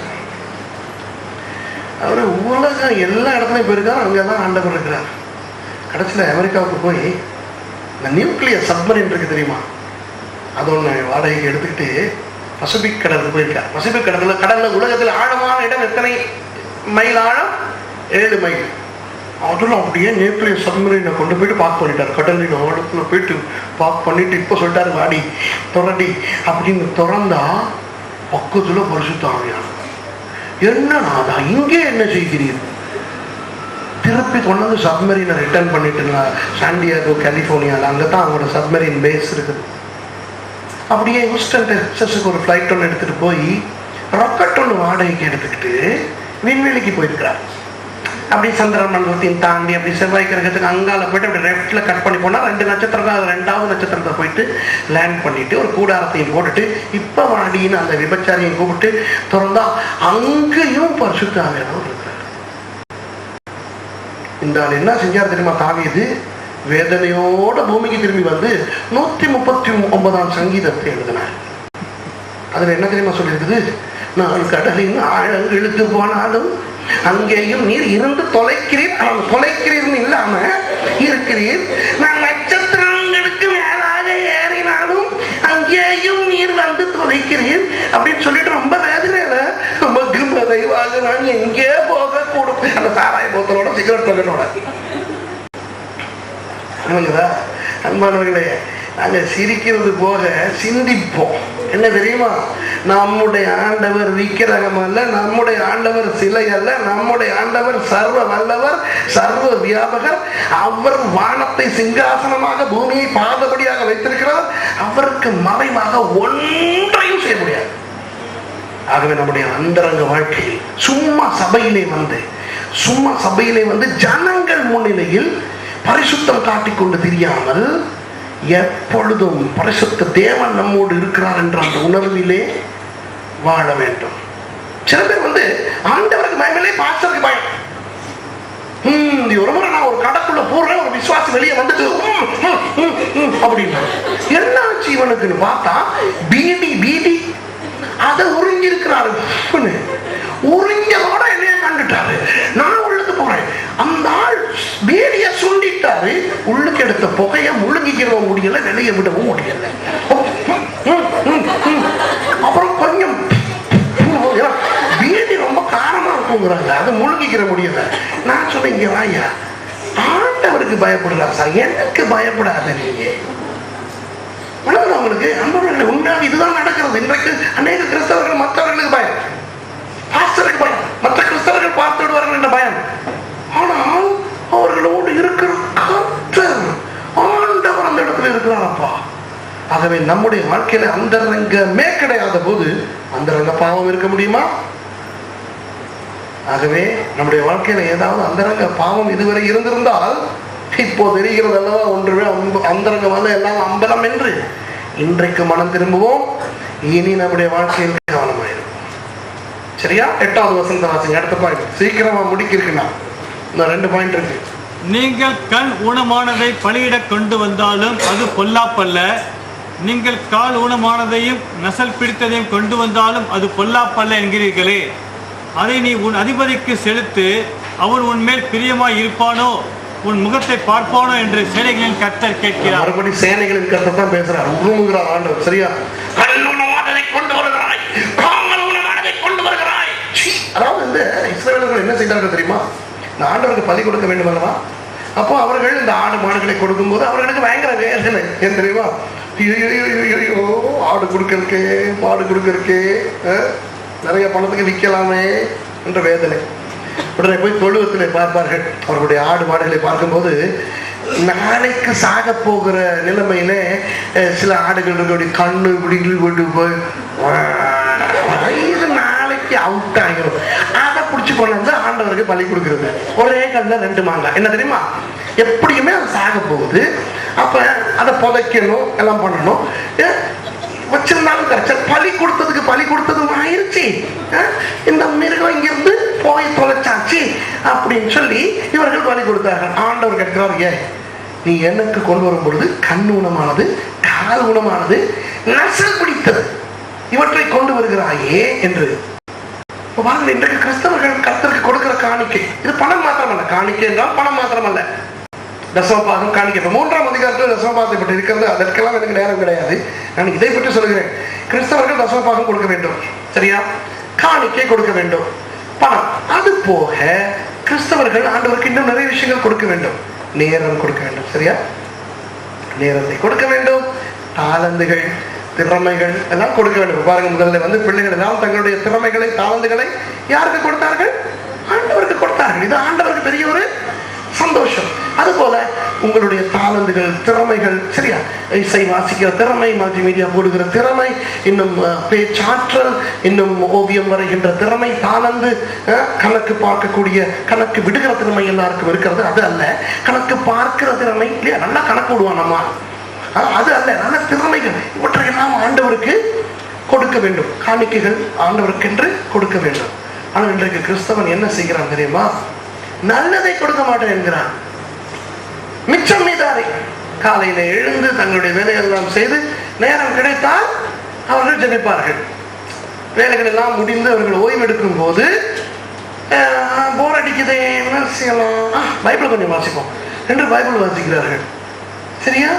அவரு உலகம் எல்லா இடத்துலையும் போயிருக்காரு. அங்கெல்லாம் ஆண்டவர் இருக்கிறார். கடைசியில் அமெரிக்காவுக்கு போய் இந்த நியூக்ளியர் சப்மரின் இருக்கு தெரியுமா, அது ஒன்று வாடகைக்கு எடுத்துக்கிட்டு பசிபிக் கடலுக்கு போயிருக்கார். பசிபிக் கடல்ல உலகத்தில் ஆழமான இடம் எத்தனை மைல் ஆழம்? 7 மைல். அதில் அப்படியே நியூக்ளியர் சப்மரீனை கொண்டு போயிட்டு பார்க் பண்ணிட்டார். கடலின் ஆழத்துல போயிட்டு பார்க் பண்ணிட்டு இப்போ சொல்லிட்டாரு, வாடி துறடி அப்படின்னு திறந்தா பக்கத்துல பரிசுத்த ஆவியானவர். என்னன்னா இங்கே என்ன செய்கிறீர்கள்? திருப்பி கொண்டு வந்து சப்மரீனை ரிட்டர்ன் பண்ணிட்டு சாண்டியாகோ கலிபோர்னியாவில், அங்கே தான் அவங்களோட சப்மரீன் பேஸ் இருக்குது. அப்படியே ஹூஸ்டன் டெக்சஸுக்கு ஒரு ஃப்ளைட் ஒன்று எடுத்துட்டு போய் ராக்கெட் ஒன்று வாடகைக்கு எடுத்துக்கிட்டு விண்வெளிக்கு போயிருக்கிறார். அப்படி சந்திர மண்டலத்தையும் தாண்டி அப்படி செவ்வாய் கிரகத்துக்கு அங்கால போயிட்டு அப்படி லெஃப்ட்ல கட் பண்ணி போனா 2 நட்சத்திரம் தான். 2வது நட்சத்திரத்தை போயிட்டு லேண்ட் பண்ணிட்டு ஒரு கூடாரத்தையும் போட்டுட்டு இப்ப வாடின்னு அந்த விபச்சாரியும் கூப்பிட்டு திறந்தா அங்கேயும் பரிசுத்த ஆவியானவர் இருக்கிறார். இந்த ஆள் என்ன செஞ்சார் தெரியுமா? தாவீது வேதனையோட பூமிக்கு திரும்பி வந்து 139ஆம் சங்கீதத்தை எழுதினார். அதுல என்ன தெரியுமா சொல்லியிருக்குது? நான் கடலின் ஆழங்களுக்கு போனாலும் அங்கேயும் நீர் இருந்து தொலைக்கிறீர். தொலைக்கிறீர்னு இல்லாம இருக்கிறீர். நான் நட்சத்திரங்களுக்கு மேலாக ஏறினாலும் அங்கேயும் நீர் வந்து தொலைக்கிறீர் அப்படின்னு சொல்லிட்டு ரொம்ப வேதனையில தெய்வாக நான் எங்கே போக கூடும். அந்த சாராய போத்தலோட சிகரெட் பக்கத்தோட அன்பானவர்களே, நாங்க சிரிக்கிறது போக சிந்திப்போம். என்ன தெரியுமா? நம்முடைய ஆண்டவர் விக்கிரகம் அல்ல, நம்முடைய ஆண்டவர் சிலை அல்ல, நம்முடைய ஆண்டவர் சர்வ வல்லவர், சர்வ வியாபகர். அவர் வானத்தை சிங்காசனமாக பூமியை பாதபடியாக வைத்திருக்கிறார். அவருக்கு மறைவாக ஒன்றையும் செய்ய முடியாது. ஆகவே நம்முடைய அந்தரங்க வாழ்க்கையில் சும்மா சபையிலே வந்து ஜனங்கள் முன்னிலையில் பரிசுத்தம் காட்டிக்கொண்டு தெரியாமல் எப்பொழுதும் பரிசுத்த தேவன் நம்மோடு இருக்கிறார் என்ற அந்த உணர்விலே வாழ வேண்டும். சில பேர் வந்து ஆண்டவருக்கு பயமில்லை, பாஸ்டருக்கு பயம். ஒரு முறை நான் ஒரு கடக்குள்ள போறேன், ஒரு விசுவாசி வெளியே வந்துட்டு அப்படின்னா என்ன ஜீவனுக்குன்னு பார்த்தா பீடி அதை உறிஞ்சி இருக்கிறாரு. உறிஞ்சதோட என்னைய கண்டுட்டாரு. நான் உள்ளுக்கு போறேன், அந்த ஆள் பீடிய சுண்டிட்டாரு. உள்ளுக்கு எடுத்த புகைய முழுங்கிக்கிறவும் முடியல, வெளியே விடவும் முடியல. அப்புறம் கொஞ்சம் பீடி ரொம்ப காரமா இருக்குங்கிறாங்க, அதை முழுங்கிக்கிற முடியல. நான் சொன்னேன், இங்க வாயா, ஆண்டவருக்கு பயப்படுறா சார், எனக்கு பயப்படாத. நீங்க உங்களுக்கு அன்பவர்களை உண்டாக இதுதான் நடக்கிறது. இன்றைக்கு அநேக கிறிஸ்தவர்கள் மற்றவர்களுக்கு பயம், பாஸ்டருக்கு பயம், மற்ற கிறிஸ்தவர்கள் பார்த்து விடுவார்கள் என்ற பயம். ஆனால் அவர்களோடு இருக்கிற கர்த்தர் ஆண்டவர் அந்த இடத்துல இருக்கிறாரப்பா. ஆகவே நம்முடைய வாழ்க்கையில அந்தரங்கமே கிடையாத போது அந்தரங்க பாவம் இருக்க முடியுமா? ஆகவே நம்முடைய வாழ்க்கையில ஏதாவது அந்தரங்க பாவம் இதுவரை இருந்திருந்தால் இப்போ தெரிகிறது அல்லவா, ஒன்றுமே அந்தரங்கமான எல்லாம் அம்பலம் என்று. இன்றைக்கு மனம் திரும்புவோம். இனி நம்முடைய வாழ்க்கையில் கவனமாயிருக்கும். சரியா? 8வது வசனத்தை வாசிங்க. அடுத்த பாயிண்ட் சீக்கிரமா முடிக்கிறீங்கன்னா, இந்த 2 பாயிண்ட் இருக்கு. நீங்கள் கண் ஊனமானதை பலியிட கொண்டு வந்தாலும் அது பொல்லாப்பல்ல. நீங்கள் கால் ஊனமானதையும் நசல் பிடித்ததையும் கொண்டு வந்தாலும் அது பொல்லாப்பல்ல என்கிறீர்களே. அதை நீ உன் அதிபதிக்கு செலுத்து, அவன் உன்மேல் பிரியமாய் இருப்பானோ, உன் முகத்தை பார்ப்பானோ என்று சேனைகளின் கர்த்தர் கேட்கிறார். மறுபடி சேனைகளின் கர்த்தர் தான் பேசுறார். உருமுகிறார் ஆண்டவர். சரியா? அதாவது இந்த இஸ்ரவேலர்கள் என்ன செய்தார்கள் தெரியுமா? இந்த ஆண்டவருக்கு பலி கொடுக்க வேண்டும் அல்லவா? அப்போ அவர்கள் இந்த ஆடு மாடுகளை கொடுக்கும் போது அவர்களுக்கு பயங்கர வேதனை. ஏன் தெரியுமா? ஆடு கொடுக்கறக்கே, மாடு கொடுக்கறக்கே, நிறைய பணத்துக்கு விற்கலாமே என்ற வேதனை. உடனே போய் தொழுவத்திலே பார்ப்பார்கள். அவர்களுடைய ஆடு மாடுகளை பார்க்கும்போது நாளைக்கு சாக போகிற நிலைமையில சில ஆடுகளுடைய கண்ணு இப்படி போய் நாளைக்கு அவுட் ஆகிரும். அதை பிடிச்சி கொண்டு வந்து ஆண்டவருக்கு பலி கொடுக்கிறது. ஒரே கல்ல 2 மாங்காய். என்ன தெரியுமா? எப்படியுமே அது சாக போகுது. அப்ப அதை புதைக்கணும், எல்லாம் பண்ணணும். வச்சிருந்தாலும் பலி கொடுத்ததும் ஆயிருச்சு. இந்த மிருகம் இங்கிருந்து போய் தொலைச்சாச்சு அப்படின்னு சொல்லி இவர்கள் பலி கொடுத்தார்கள். ஆண்டவர் கேட்கிறார், ஏன் நீ எனக்கு கொண்டு வரும் பொழுது கண் ஊனமானது, கால் ஊனமானது, நசல் பிடித்தது இவற்றை கொண்டு வருகிறாயே என்று. இன்றைக்கு கிறிஸ்தவர்கள் கர்த்தருக்கு கொடுக்கிற காணிக்கை இது பணம் மாத்திரமல்ல. காணிக்கை என்றால் பணம் மாத்திரமல்ல, தசமபாகம் காணிக்கை. 3ஆம் அதிகாரத்தில் தசமபாகத்தை பற்றி இருக்கிறது. அதற்கெல்லாம் எனக்கு நேரம் கிடையாது. நான் இதை பற்றி சொல்கிறேன். கிறிஸ்தவர்கள் தசமபாகம் கொடுக்க வேண்டும். சரியா? காணிக்கை கொடுக்க வேண்டும், பணம். அது போக கிறிஸ்தவர்கள் ஆண்டவருக்கு இன்னும் நிறைய விஷயங்கள் கொடுக்க வேண்டும். நேரம் கொடுக்க வேண்டும். சரியா? நேரத்தை கொடுக்க வேண்டும். தாளந்துகள், திறமைகள் எல்லாம் கொடுக்க வேண்டும். பாருங்க, முதல்ல வந்து பிள்ளைகள் எல்லாம் தங்களுடைய திறமைகளை, தாளந்துகளை யாருக்கு கொடுத்தார்கள்? ஆண்டவருக்கு கொடுத்தார்கள். இது ஆண்டவருக்கு பெரிய ஒரு சந்தோஷம். அதுபோல உங்களுடைய தாளந்துகள், திறமைகள், சரியா, இசை வாசிக்கிற திறமை, மல்டிமீடியா போடுகிற திறமை, இன்னும் பேச்சாற்றல், இன்னும் ஓவியம் வரைகின்ற திறமை, தாளந்து, கணக்கு பார்க்கக்கூடிய, கணக்கு விடுகிற திறமை எல்லாருக்கும் இருக்கிறது. அது அல்ல கணக்கு பார்க்கிற திறமை, இல்லையா, நல்லா கணக்கு விடுவான் நம்ம, அது அல்ல, நல்ல திறமைகள். இவற்றையெல்லாம் ஆண்டவருக்கு கொடுக்க வேண்டும். காணிக்கைகள் ஆண்டவருக்கென்று கொடுக்க வேண்டும். ஆனால் இன்றைக்கு கிறிஸ்தவன் என்ன செய்கிறான் தெரியுமா? நல்லதை கொடுக்க மாட்டேன் என்கிறான். மிச்சம் மீதாரை காலையில எழுந்து தங்களுடைய வேலையெல்லாம் செய்து நேரம் கிடைத்தால் அவர்கள் ஜெபிப்பார்கள். வேலைகள் எல்லாம் முடிந்து அவர்கள் ஓய்வெடுக்கும் போது போர் அடிக்குதே, என்ன செய்யலாம், பைபிள் கொஞ்சம் வாசிப்போம் என்று பைபிள் வாசிக்கிறார்கள். சரியா?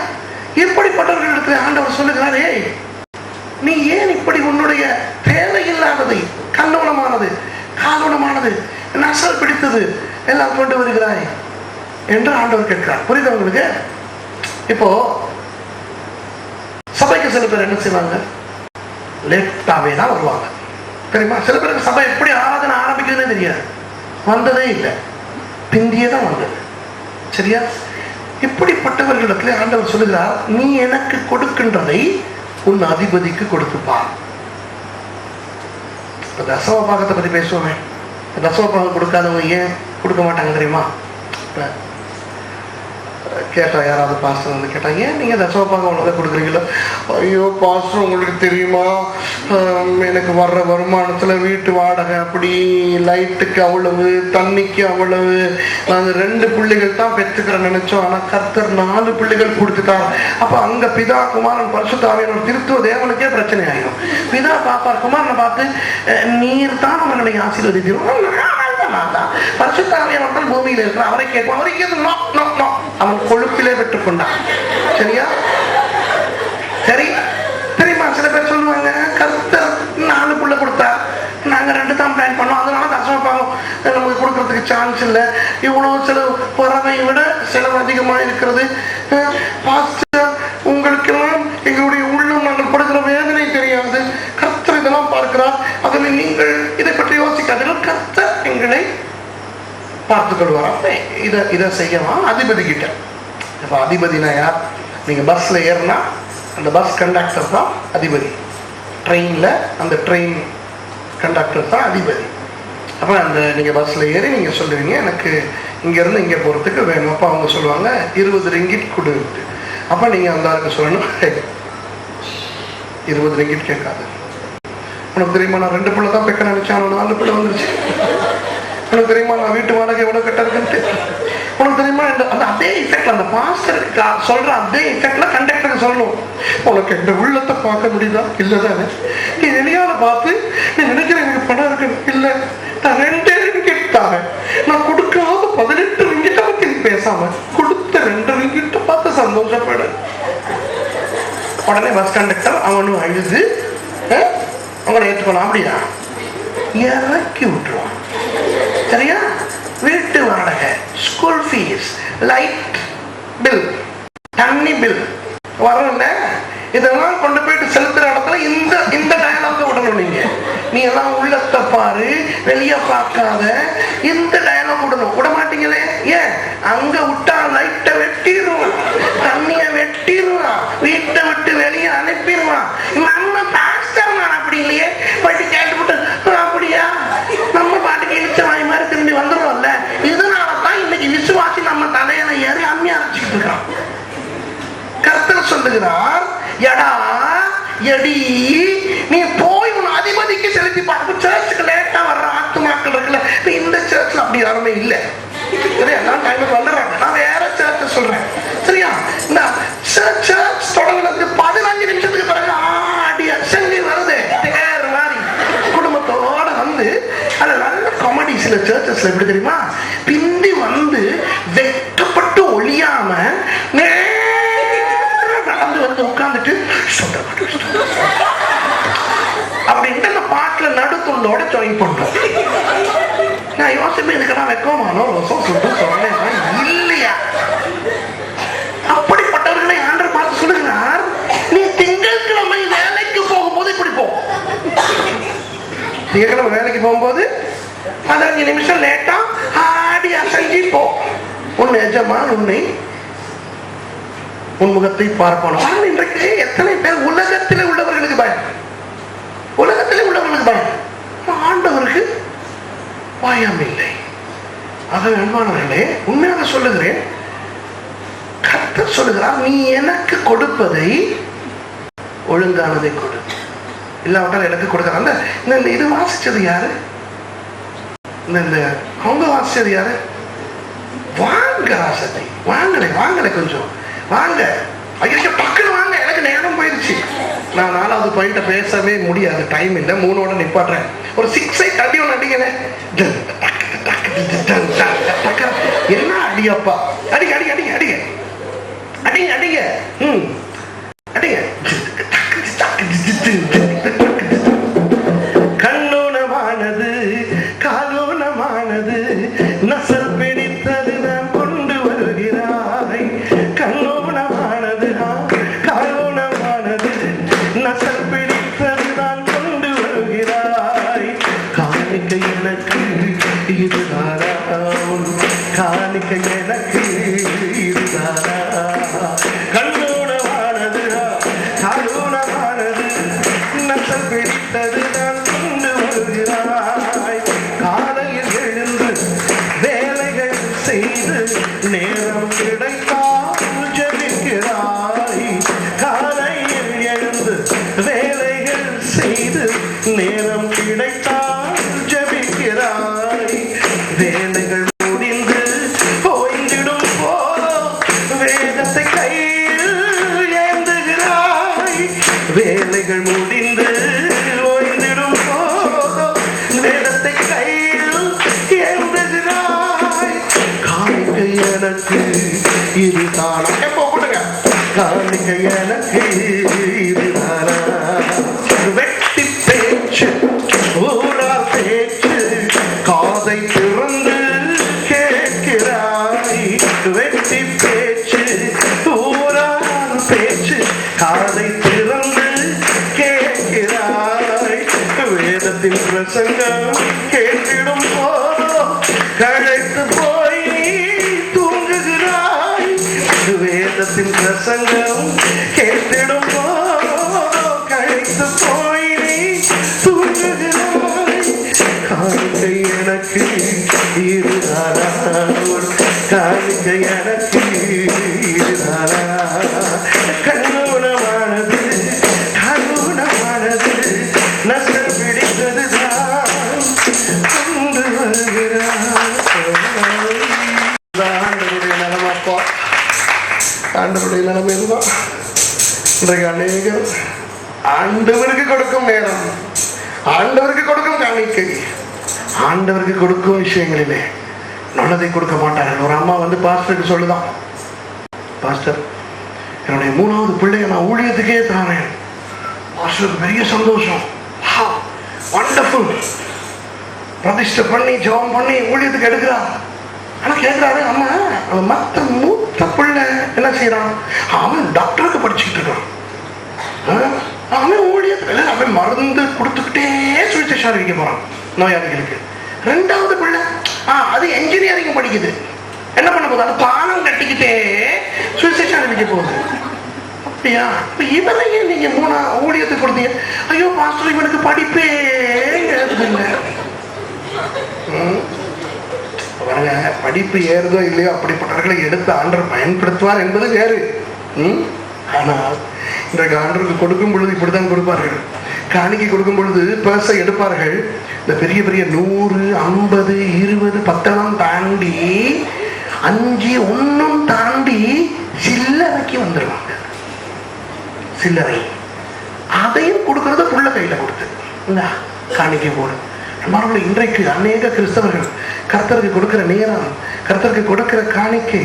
இப்படிப்பட்டவர்களிடத்தில் ஆண்டவர் சொல்லுகிறார், ஏய், நீ ஏன் இப்படி உன்னுடைய தேவையில்லாததை, கண்ணூனமானது, காலூனமானது, நசல் பிடித்தது எல்லாம் கொண்டு வருகிறாய் என்று ஆண்டவர் கேட்கிறார். புரியுது உங்களுக்கு? இப்போ சபைக்கு சில பேர் என்ன செய்வாங்க? லேட்டாவே தான் வருவாங்க. தெரியுமா? சில பேருக்கு சபை எப்படி ஆராதனை ஆரம்பிக்கிறதுனே தெரியாது, வந்ததே இல்லை, பிந்தியே தான் வந்தது. சரியா? இப்படிப்பட்டவர்களிடத்துல ஆண்டவர் சொல்லுகிறார், நீ எனக்கு கொடுக்கின்றதை உன் அதிபதிக்கு கொடுத்துப்பார். இப்ப தசம பாகத்தை பத்தி பேசுவோமே. தசம பாகம் கொடுக்காதவங்க ஏன் கொடுக்க மாட்டாங்க தெரியுமா? கேட்டா யாராவது பாஸ்டர் வந்து கேட்டாங்க, ஏன் நீங்க தசமபாகம் ஒழுங்கா கொடுக்குறீங்களோ? ஐயோ பாஸ்டர், உங்களுக்கு தெரியுமா, எனக்கு வர்ற வருமானத்துல வீட்டு வாடகை அப்படி, லைட்டுக்கு அவ்வளவு, தண்ணிக்கு அவ்வளவு, நாங்க 2 பிள்ளைகள் தான் பெற்றுக்கிற நினைச்சோம், ஆனா கர்த்தர் 4 பிள்ளைகள் கொடுத்துட்டார். அப்ப அங்க பிதா, குமாரன், பரிசுத்த ஆவியானவர் திருத்துவ தேவனுக்கே பிரச்சனை ஆயிடும். பிதா பாப்பார், குமாரனை பார்த்து நீர் தான் அவர்களை ஆசீர்வதித்தீர்கள், பரிசுத்த ஆவியானவர் பூமியில் இருக்கிற அவரை கேட்போம், அவரை அவன் கொழுப்பிலே பெற்றுக் கொண்டான். சரியா? சரி, தெரியுமா? சில பேர் சொல்லுவாங்க, கர்த்தர் 4 புள்ள கொடுத்தா, நாங்க 2 தான் பிளான் பண்ணோம், அதனால தசமபாகம் நமக்கு கொடுக்கறதுக்கு சான்ஸ் இல்லை, இவ்வளவு செலவு, பொறாமை விட செலவு அதிகமா இருக்கிறது. பாஸ்டர், உங்களுக்கு எல்லாம் எங்களுடைய உள்ளம் நாங்கள் படுகிற வேதனை தெரியாது, கர்த்தர் இதெல்லாம் பார்க்கிறார், அதில் நீங்கள் இதை பற்றி யோசிக்காதீர்கள், கர்த்தர் எங்களை பார்த்துக் கொள்வார். இதை செய்யலாம் அதிபதி கிட்ட. இப்போ அதிபதினா யார்? நீங்க பஸ்ல ஏறினா அந்த பஸ் கண்டக்டர் தான் அதிபதி, ட்ரெயின்ல அந்த ட்ரெயின் கண்டக்டர் தான் அதிபதி. அப்ப அந்த நீங்க பஸ்ல ஏறி நீங்க சொல்லுவீங்க, எனக்கு இங்க இருந்து இங்க போறதுக்கு வேணும். அப்ப அவங்க சொல்லுவாங்க 20 ரிங்கிட் கொடு. அப்ப நீங்க அந்த ஆளுக்கு சொல்லணும், 20 ரிங்கிட் கேட்காது. உனக்கு தெரியுமா, நான் 2 பிள்ளை தான் பெக்க நினைச்சேன், 4 பிள்ளை வந்துருச்சு. உனக்கு தெரியுமா, நான் வீட்டு வாடகை எவ்வளவு கட்ட இருக்குன்னு. உனக்கு தெரியுமா, அந்த அதே இஃபெக்ட்ல அந்த பாஸ்டருக்கு சொல்ற அதே இஃபெக்ட்ல கண்டக்டருக்கு சொல்லணும், உனக்கு இந்த உள்ளத்தை பார்க்க முடியுதா? இல்லதானே. நீ வெளியால பார்த்து நீ நினைக்கிற எனக்கு பணம் இருக்கு, இல்ல, நான் 2 ரிங்கிட் தாரேன், நான் கொடுக்காத 18 ரிங்கிட்ட பத்தி நீ பேசாம கொடுத்த 2 ரிங்கிட்ட பார்த்து சந்தோஷப்படு. உடனே பஸ் கண்டக்டர் அவனும் அழுது அவனை ஏற்றுக்கணும், அப்படியா இறக்கி விட்டுருவான். சரியா? வீட்டு வாடகை, ஸ்கூல் ஃபீஸ், லைட் பில், தண்ணி பில் வரல, இதெல்லாம் கொண்டு போயிட்டு செலுத்துற இடத்துல இந்த டயலாக விடணும். நீ எல்லாம் உள்ளத்தை பாரு, வெளியே பார்க்காத, இந்த டயலாக் விடணும். விட மாட்டீங்களே, ஏன்? அங்க விட்டா லைட்டை வெட்டிடுவான், தண்ணிய வெட்டிடுவான், வீட்டை விட்டு வெளியே அனுப்பிடுவான். நம்ம பாஸ்டர் நான் அப்படி இல்லையே, போயிட்டு கேட்டுவிட்டு அப்படியா நம்ம பாட்டுக்கு இழிச்ச வாய் மாதிரி திரும்பி வந்துடும்ல. இதனாலதான் இன்னைக்கு விசுவாசி நம்ம தலையில ஏறி அம்மி அரைச்சிக்கிட்டு இருக்கான். கர்த்தர் சொல்லுகிறார், எடா எடி, நீ போய் உன் அதிபதிக்கு செலுத்தி பார்க்க. சர்ச்சுக்கு லேட்டா வர்ற ஆத்துமாக்கள் இருக்குல்ல, இந்த சர்ச்ல அப்படி யாருமே இல்லை. எல்லாம் டைமுக்கு வந்துடுறாங்க. நான் வேற சர்ச்சை சொல்றேன். சரியா? இந்த சர்ச் தொடங்குறதுக்கு 15 நிமிஷத்துக்கு பிறகு ஆடி அசங்கி வருது, தேர் மாதிரி குடும்பத்தோட வந்து. அது நல்ல காமெடி. சில சர்ச்சஸ்ல எப்படி தெரியுமா, பிந்தி வந்து வெட்டப்பட்டு ஒழியாம நடந்து வந்து உட்கார்ந்துட்டு அப்படின்ட்டு அந்த பாட்டுல நடுத்துள்ளோட ஜாயின் பண்றோம். நான் யோசிப்பேன், இதுக்கெல்லாம் வெக்கமானோ ரசம் சுட்டு சொன்னேன் இல்லையா? அப்படிப்பட்டவர்களை ஆண்டவர் பார்த்து சொல்லுகிறார், நீ திங்கட்கிழமை வேலைக்கு போகும்போது இப்படி போ. திங்கட்கிழமை வேலைக்கு போகும்போது 15 நிமிஷம் லேட்டா ஆடி அசங்கி போ. உன் எஜமான் உன்னை உன் முகத்தை பார்ப்பான். இன்றைக்கு எத்தனை பேர் உலகத்தில் உள்ளவர்களுக்கு பயம், உலகத்தில் உள்ளவர்களுக்கு பயம், ஆண்டவருக்கு பயம் இல்லை. ஆக அன்பானவர்களே, உண்மையாக சொல்லுகிறேன், கர்த்தர் சொல்லுகிறார், நீ எனக்கு கொடுப்பதை ஒழுங்கானதை கொடு, இல்லாவிட்டால் எனக்கு கொடுக்கிறாங்க. இந்த இது வாசிச்சது யாரு? இந்த அவங்க வாசிச்சது யாரு? வாங்க ராசத்தை, வாங்கலை கொஞ்சம் வாங்க, ஐயோ பக்கத்துல வாங்க, எனக்கு நேரம் போயிடுச்சு. நான் 4வது பாயிண்ட பேசவே முடியாது, டைம் இல்லை, 3ஓட நிப்பாட்டுறேன். ஒரு 6 தட்டி ஒன்று அடிக்கல. என்ன அடியப்பா, அடிங்க அடிங்க அடிங்க அடிங்க அடிங்க அடிங்க அடிங்க. கண்ணூனமானது காலூனமானது நசல் பிடித்தது நான் கொண்டு வருகிறாய். கண்ணூனமானது காலூனமானது நசல் பிடித்தது நான் கொண்டு வருகிறாய். காணிக்கை எனக்கு இதுதானா, காணிக்கை எனக்கு இதுதானா. கண்ணூனமானது காலூனமானது நசல் பிடித்தது நான் கொண்டு வருகிறாய். காலையில் எழுந்து வேலைகள் செய்து நேரம் கிடைத்தால் ஜெபிக்கிறாய். காலையில் எழுந்து வேலைகள் செய்து நேரம் கிடைத்தால் ஜெபிக்கிறாய். வேலைகள் முடிந்து ஓய்ந்திடும் போதோ வேதத்தை கையில் ஏந்துகிறாய். வேலைகள் முடிந்து ஓய்ந்திடும் போதோ வேதத்தை கையில் ஏந்துகிறாய். காணிக்கை எனக்கு இதுதானா, எப்போ கொடுங்க, காணிக்கை எனக்கு இதுதானா. வெட்டி பேச்சு ஊரார் பேச்சு காதை திறந்து கேட்கிறாய். வெட்டி பேச்சு ஊரார் பேச்சு காதை திறந்து கேட்கிறாய். வேதத்தின் பிரசங்கம் கேட்டிடும் போதோ களைத்து போய் தூங்குகிறாய். வேதத்தின் பிரசங்கம் கேட்டிடும் போதோ களைத்து போய் தூங்குகிறாய். காணிக்கை எனக்கு இதுதானா, காணிக்கை எனக்கு இதுதானா. கண்ணூனமானது கண்ணூனமானது நசல் பிடித்ததுதான் கொண்டு வருகிறார். ஆண்டவருடைய நிலமப்பா, ஆண்டவருடைய நிலைமை இதுதான். இன்றைக்கு அநேகர் ஆண்டவருக்கு கொடுக்கும் நேரம், ஆண்டவருக்கு கொடுக்கும் காணிக்கை, ஆண்டவருக்கு கொடுக்கும் விஷயங்களிலே நல்லதை கொடுக்க மாட்டார்கள். ஒரு அம்மா வந்து பாஸ்டருக்கு சொல்லுதான், பாஸ்டர் என்னுடைய 3வது பிள்ளையை நான் ஊழியத்துக்கே தானேன். பாஸ்டருக்கு பெரிய சந்தோஷம், வண்டர்ஃபுல், பிரதிஷ்டை பண்ணி ஜெபம் பண்ணி ஊழியத்துக்கு எடுக்கிறான். ஆனா கேட்கிறாரு, அம்மா அவன் மற்ற மூத்த பிள்ளை என்ன செய்யறான்? அவன் டாக்டருக்கு படிச்சுக்கிட்டு இருக்கான், அவன் ஊழியத்துக்கு அவன் மருந்து கொடுத்துக்கிட்டே சுவிசேஷம் அறிவிக்க போறான் நோயாளிகளுக்கு. 2வது பிள்ளை அது என்ஜினியரிங் படிக்குது, என்ன பண்ண போகுது? அது பாலம் கட்டிக்கிட்டே சுவிசேஷம் அறிவிக்க போகுது. அப்படியா? இப்ப இவரையே நீங்க 3 ஊழியத்துக்கு கொடுத்தீங்க. ஐயோ பாஸ்டர் இவனுக்கு படிப்பே ஏறுதில்லை. படிப்பு ஏறுதோ இல்லையோ அப்படிப்பட்டவர்களை எடுத்து ஆண்டவர் பயன்படுத்துவார் என்பது வேறு. ஆனால் இன்றைக்கு ஆண்டவருக்கு கொடுக்கும் பொழுது இப்படித்தான் கொடுப்பார்கள். காணிக்கை கொடுக்கும் பொழுது பர்ஸை எடுப்பார்கள். இந்த பெரிய பெரிய 100, 50, 20, 10 தாண்டி 5 ஒன்னும் தாண்டி சில்லறைக்கு வந்துடுவாங்க. சில்லறை அதையும் கொடுக்கறது புள்ள கையில கொடுத்து இந்த காணிக்கை போடு. மறுபடியும் இன்றைக்கு அநேக கிறிஸ்தவர்கள் கர்த்தருக்கு கொடுக்கிற நேரம், கர்த்தருக்கு கொடுக்கிற காணிக்கை,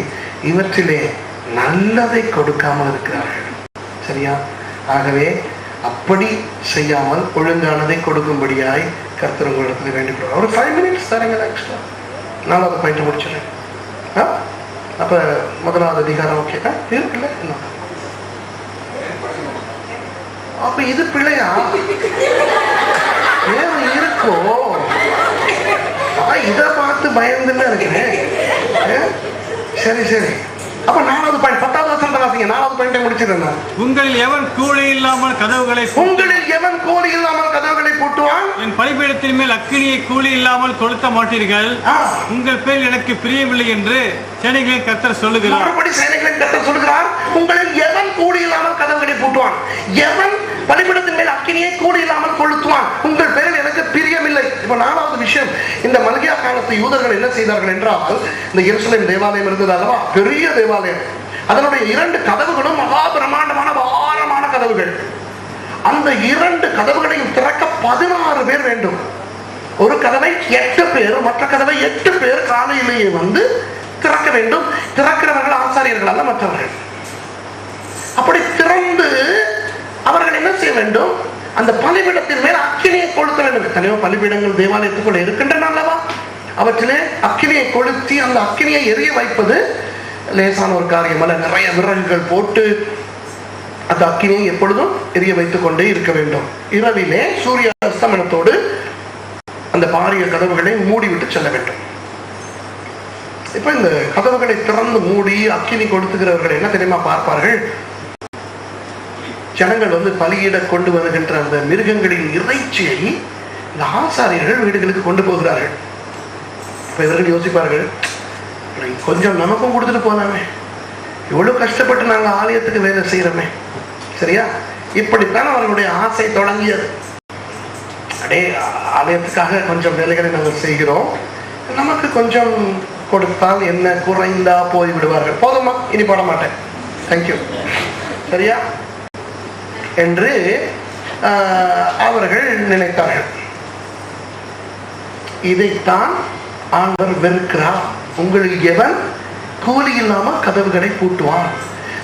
இவற்றிலே நல்லதை கொடுக்காமல் இருக்கிறார்கள். சரியா? ஆகவே அப்படி செய்யாமல் ஒழுங்கானதை கொடுக்கும்படியாய் கர்த்தர் உங்களிடத்தில் வேண்டிக் ஒரு 5 minutes தரீங்க எக்ஸ்ட்ரா. 4வது பாயிண்ட் முடிச்சிடறேன். அப்ப 1வது அதிகாரம் ஓகே இருக்குல்ல? அப்ப இது பிள்ளையா ஏன் இருக்கோ? இதை பார்த்து பயந்துன்னு இருக்கிறேன். சரி சரி. அப்ப 4வது பாயிண்ட் 10வது வசனத்தை வாசிங்க. 4வது பாயிண்டை முடிச்சிருந்தேன். உங்களில் எவன் கூலி இல்லாமல் கதவுகளை பூட்டுவான், என் பலிபீடத்தின் மேல் அக்கினியை கூலி இல்லாமல் கொளுத்த மாட்டீர்கள், உங்கள் பேர் எனக்கு பிரியமில்லை என்று சேனைகளின் கர்த்தர் சொல்லுகிறார். மறுபடி சேனைகளின் கர்த்தர் சொல்லுகிறார், உங்களில் எவன் கூலி இல்லாமல் கதவுகளை பூட்டுவான், எவன் பலிபீடத்தின் மேல் அக்கினியை கூலி இல்லாமல் கொளுத்துவான், உங்கள் பேரில் எனக்கு பிரியமில்லை. இப்ப 4வது விஷயம், இந்த மல்கியா காலத்து யூதர்கள் என்ன செய்தார்கள் என்றால், இந்த எருசலேம் தேவாலயம் இருந்தது அல்லவா, பெரிய தேவாலயம். அதனுடைய 2 கதவுகளும் மகா பிரமாண்டமான பாரமான கதவுகள். அந்த 2 கதவுகளையும் திறக்க 16 பேர் வேண்டும். ஒரு கதவை 8 பேர், மற்ற கதவை 8 பேர் காலையிலேயே வந்து திறக்க வேண்டும். திறக்கிறவர்கள் ஆசாரியர்கள் அல்ல, மற்றவர்கள். அப்படி திறந்து அவர்கள் என்ன செய்ய வேண்டும், அந்த பலிபீடத்தின் மேல் அக்கினியை கொளுத்த வேண்டும். எத்தனையோ பலிபீடங்கள் தேவாலயத்துக்குள்ள இருக்கின்றன அல்லவா, அவற்றிலே அக்கினியை கொளுத்தி அந்த அக்கினியை எரிய வைப்பது லேசான ஒரு காரியம் அல்ல. நிறைய விறகுகள் போட்டு அந்த அக்கினியை எப்பொழுதும் எரிய வைத்துக் கொண்டே இருக்க வேண்டும். இரவிலே சூரிய அஸ்தமனத்தோடு அந்த பாரிய கதவுகளை மூடிவிட்டு செல்ல வேண்டும். இப்ப இந்த கதவுகளை திறந்து மூடி அக்கினி கொடுத்துகிறவர்கள் என்ன தெரியுமா பார்ப்பார்கள், ஜனங்கள் வந்து பலியிட கொண்டு வருகின்ற அந்த மிருகங்களின் இறைச்சியை இந்த ஆசாரியர்கள் வீடுகளுக்கு கொண்டு போகிறார்கள். இப்ப இவர்கள் யோசிப்பார்கள், கொஞ்சம் நமக்கும் கொடுத்துட்டு போனாமே, இவ்வளவு கஷ்டப்பட்டு நாங்க ஆலயத்துக்கு வேலை செய்யறோமே, சரியா? இப்படித்தான் அவர்களுடைய ஆசை தொடங்கியது. அடே, ஆலயத்துக்காக கொஞ்சம் வேலைகளை நாங்கள் செய்கிறோம், நமக்கு கொஞ்சம் கொடுத்தால் என்ன, குறைந்தா போய் விடுவார்கள், போதுமா இனி போட மாட்டேன், தேங்க்யூ, சரியா என்று அவர்கள் நினைத்தார்கள். இதைத்தான் ஆண்டவர் வெறுக்கிறார். உங்களில் எவன் கூலி இல்லாமல் கதவுகளை பூட்டுவான்,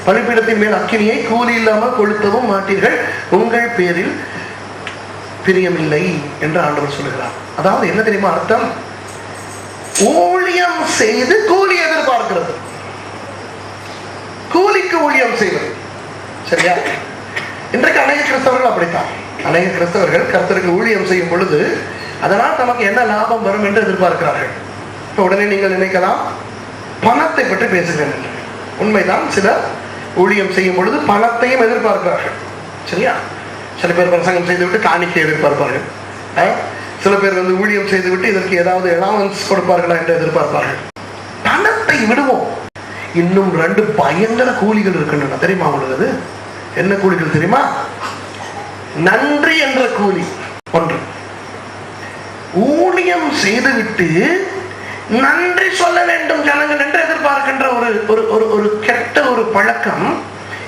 பலிபீடத்தின் மேல் அக்கினியை கூலி இல்லாமல் கொளுத்தவும் மாட்டீர்கள், உங்கள் பேரில் பிரியமில்லை என்று ஆண்டவர் சொல்லுகிறார். அதாவது என்ன தெரியுமா அர்த்தம், ஊழியம் செய்து கூலி எதிர்பார்க்கிறது, கூலிக்கு ஊழியம் செய்வது, சரியா? இன்றைக்கு அநேக கிறிஸ்தவர்கள் அப்படித்தான். அநேக கிறிஸ்தவர்கள் கர்த்தருக்கு ஊழியம் செய்யும் பொழுது அதனால் நமக்கு என்ன லாபம் வரும் என்று எதிர்பார்க்கிறார்கள். இப்போ உடனே நீங்கள் நினைக்கலாம், பணத்தை பற்றி பேசுகிறேன் என்று. உண்மைதான், சிலர் ஊழியம் செய்யும் பொழுது பணத்தையும் எதிர்பார்க்கிறார்கள், சரியா? சில பேர் பிரசங்கம் செய்துவிட்டு காணிக்கை எதிர்பார்ப்பார்கள். சில பேர் வந்து ஊழியம் செய்துவிட்டு இதற்கு ஏதாவது அலவன்ஸ் கொடுப்பார்களா என்று எதிர்பார்ப்பார்கள். பணத்தை விடுவோம், இன்னும் 2 பயங்கர கூலிகள் இருக்கின்றன, தெரியுமா உங்களுக்கு? என்ன கூலிகள் தெரியுமா? நன்றி என்ற கூலி ஒன்று. ஊழியம் செய்துவிட்டு நன்றி சொல்ல வேண்டும் ஜனங்கள் என்று எதிர்பார்க்கின்ற ஒரு கெட்ட ஒரு பழக்கம்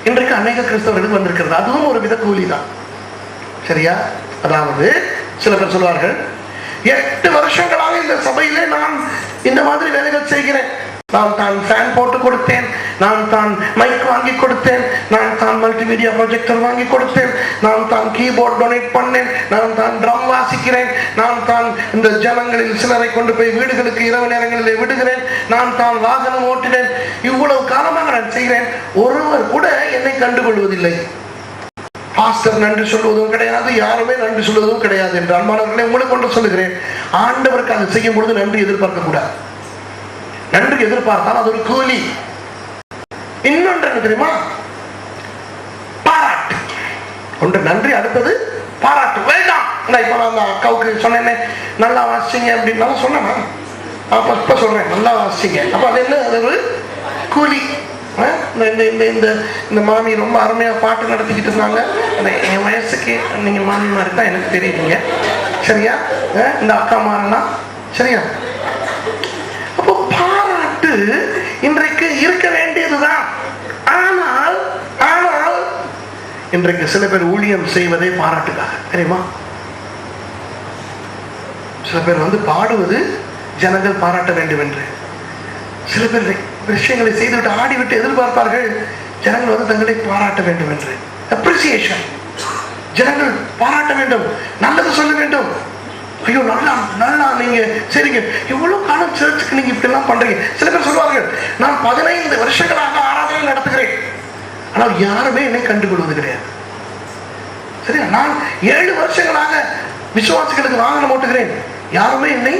இன்றைக்கு அநேக கிறிஸ்தவர்களுக்கு வந்திருக்கிறது. அதுவும் ஒரு வித கூலி தான், சரியா? அதாவது சில பேர் சொல்வார்கள், 8 வருஷங்களாக இந்த சபையிலே நான் இந்த மாதிரி வேலைகள் செய்கிறேன், நான் தான் ஃபேன் போட்டு கொடுத்தேன், நான் தான் மைக் வாங்கி கொடுத்தேன், நான் தான் மல்டிமீடியா ப்ரொஜெக்டர் வாங்கி கொடுத்தேன், நான் தான் கீபோர்ட் டொனேட் பண்ணேன், நான் தான் ட்ரம் வாசிக்கிறேன், நான் தான் இந்த ஜனங்களில் சிலரை கொண்டு போய் வீடுகளுக்கு இரவு நேரங்களில் விடுகிறேன், நான் தான் வாகனம் ஓட்டினேன், இவ்வளவு காலமாக நான் செய்கிறேன், ஒருவர் கூட என்னை கண்டுகொள்வதில்லை. பாஸ்டர் நன்றி சொல்வதும் கிடையாது, யாருமே நன்றி சொல்வதும் கிடையாது என்று அன்பானவர்களை உங்களுக்கு கொண்டு சொல்லுகிறேன். ஆண்டவருக்கு அதை செய்யும் பொழுது நன்றி எதிர்பார்க்க கூடாது. நன்றி எதிர்பார்த்தால் அது ஒரு கூலி. இன்னொன்று என்ன தெரியுமா? பாராட்டு. ஒன்று நன்றி, அடுத்தது பாராட்டு. வேண்டாம், இப்ப நான் அந்த அக்காவுக்கு சொன்னேன்னே நல்லா வாசிச்சிங்க அப்படின்னு சொன்னேன், இப்ப சொல்றேன் நல்லா வாசிச்சிங்க, அப்ப அது என்ன, அது ஒரு கூலி. இந்த மாமி ரொம்ப அருமையா பாட்டு நடத்திக்கிட்டு இருந்தாங்க, என் வயசுக்கு நீங்க மாமி மாதிரி தான் எனக்கு தெரியுறீங்க, சரியா? இந்த அக்கா மாறலாம், சரியா? அப்போ பாராட்டு இன்றைக்கு இருக்க வேண்டியதுதான். ஆனால் இன்றைக்கு சில பேர் ஊழியம் செய்வதே பாராட்டுக்காக, தெரியுமா? சில பேர் வந்து பாடுவது ஜனங்கள் பாராட்ட வேண்டும் என்று. சில பேர் விஷயங்களை செய்துவிட்டு ஆடிவிட்டு எதிர்பார்ப்பார்கள் ஜனங்கள் வந்து தங்களை பாராட்ட வேண்டும் என்று. அப்ரிசியேஷன், ஜனங்கள் பாராட்ட வேண்டும், நல்லது சொல்ல வேண்டும். ஐயோ நல்லா நல்லா நீங்க சரிங்க, எவ்வளவு காலம் சர்ச்சுக்கு நீங்க இப்படி எல்லாம் பண்றீங்க. சில பேர் சொல்வார்கள், நான் 15 வருஷங்களாக ஆராதனை நடத்துகிறேன், ஆனால் யாருமே என்னை கண்டுகொள்வது கிடையாது, சரியா? நான் 7 வருஷங்களாக விசுவாசிகளுக்கு வாகனம் ஓட்டுகிறேன், யாருமே என்னை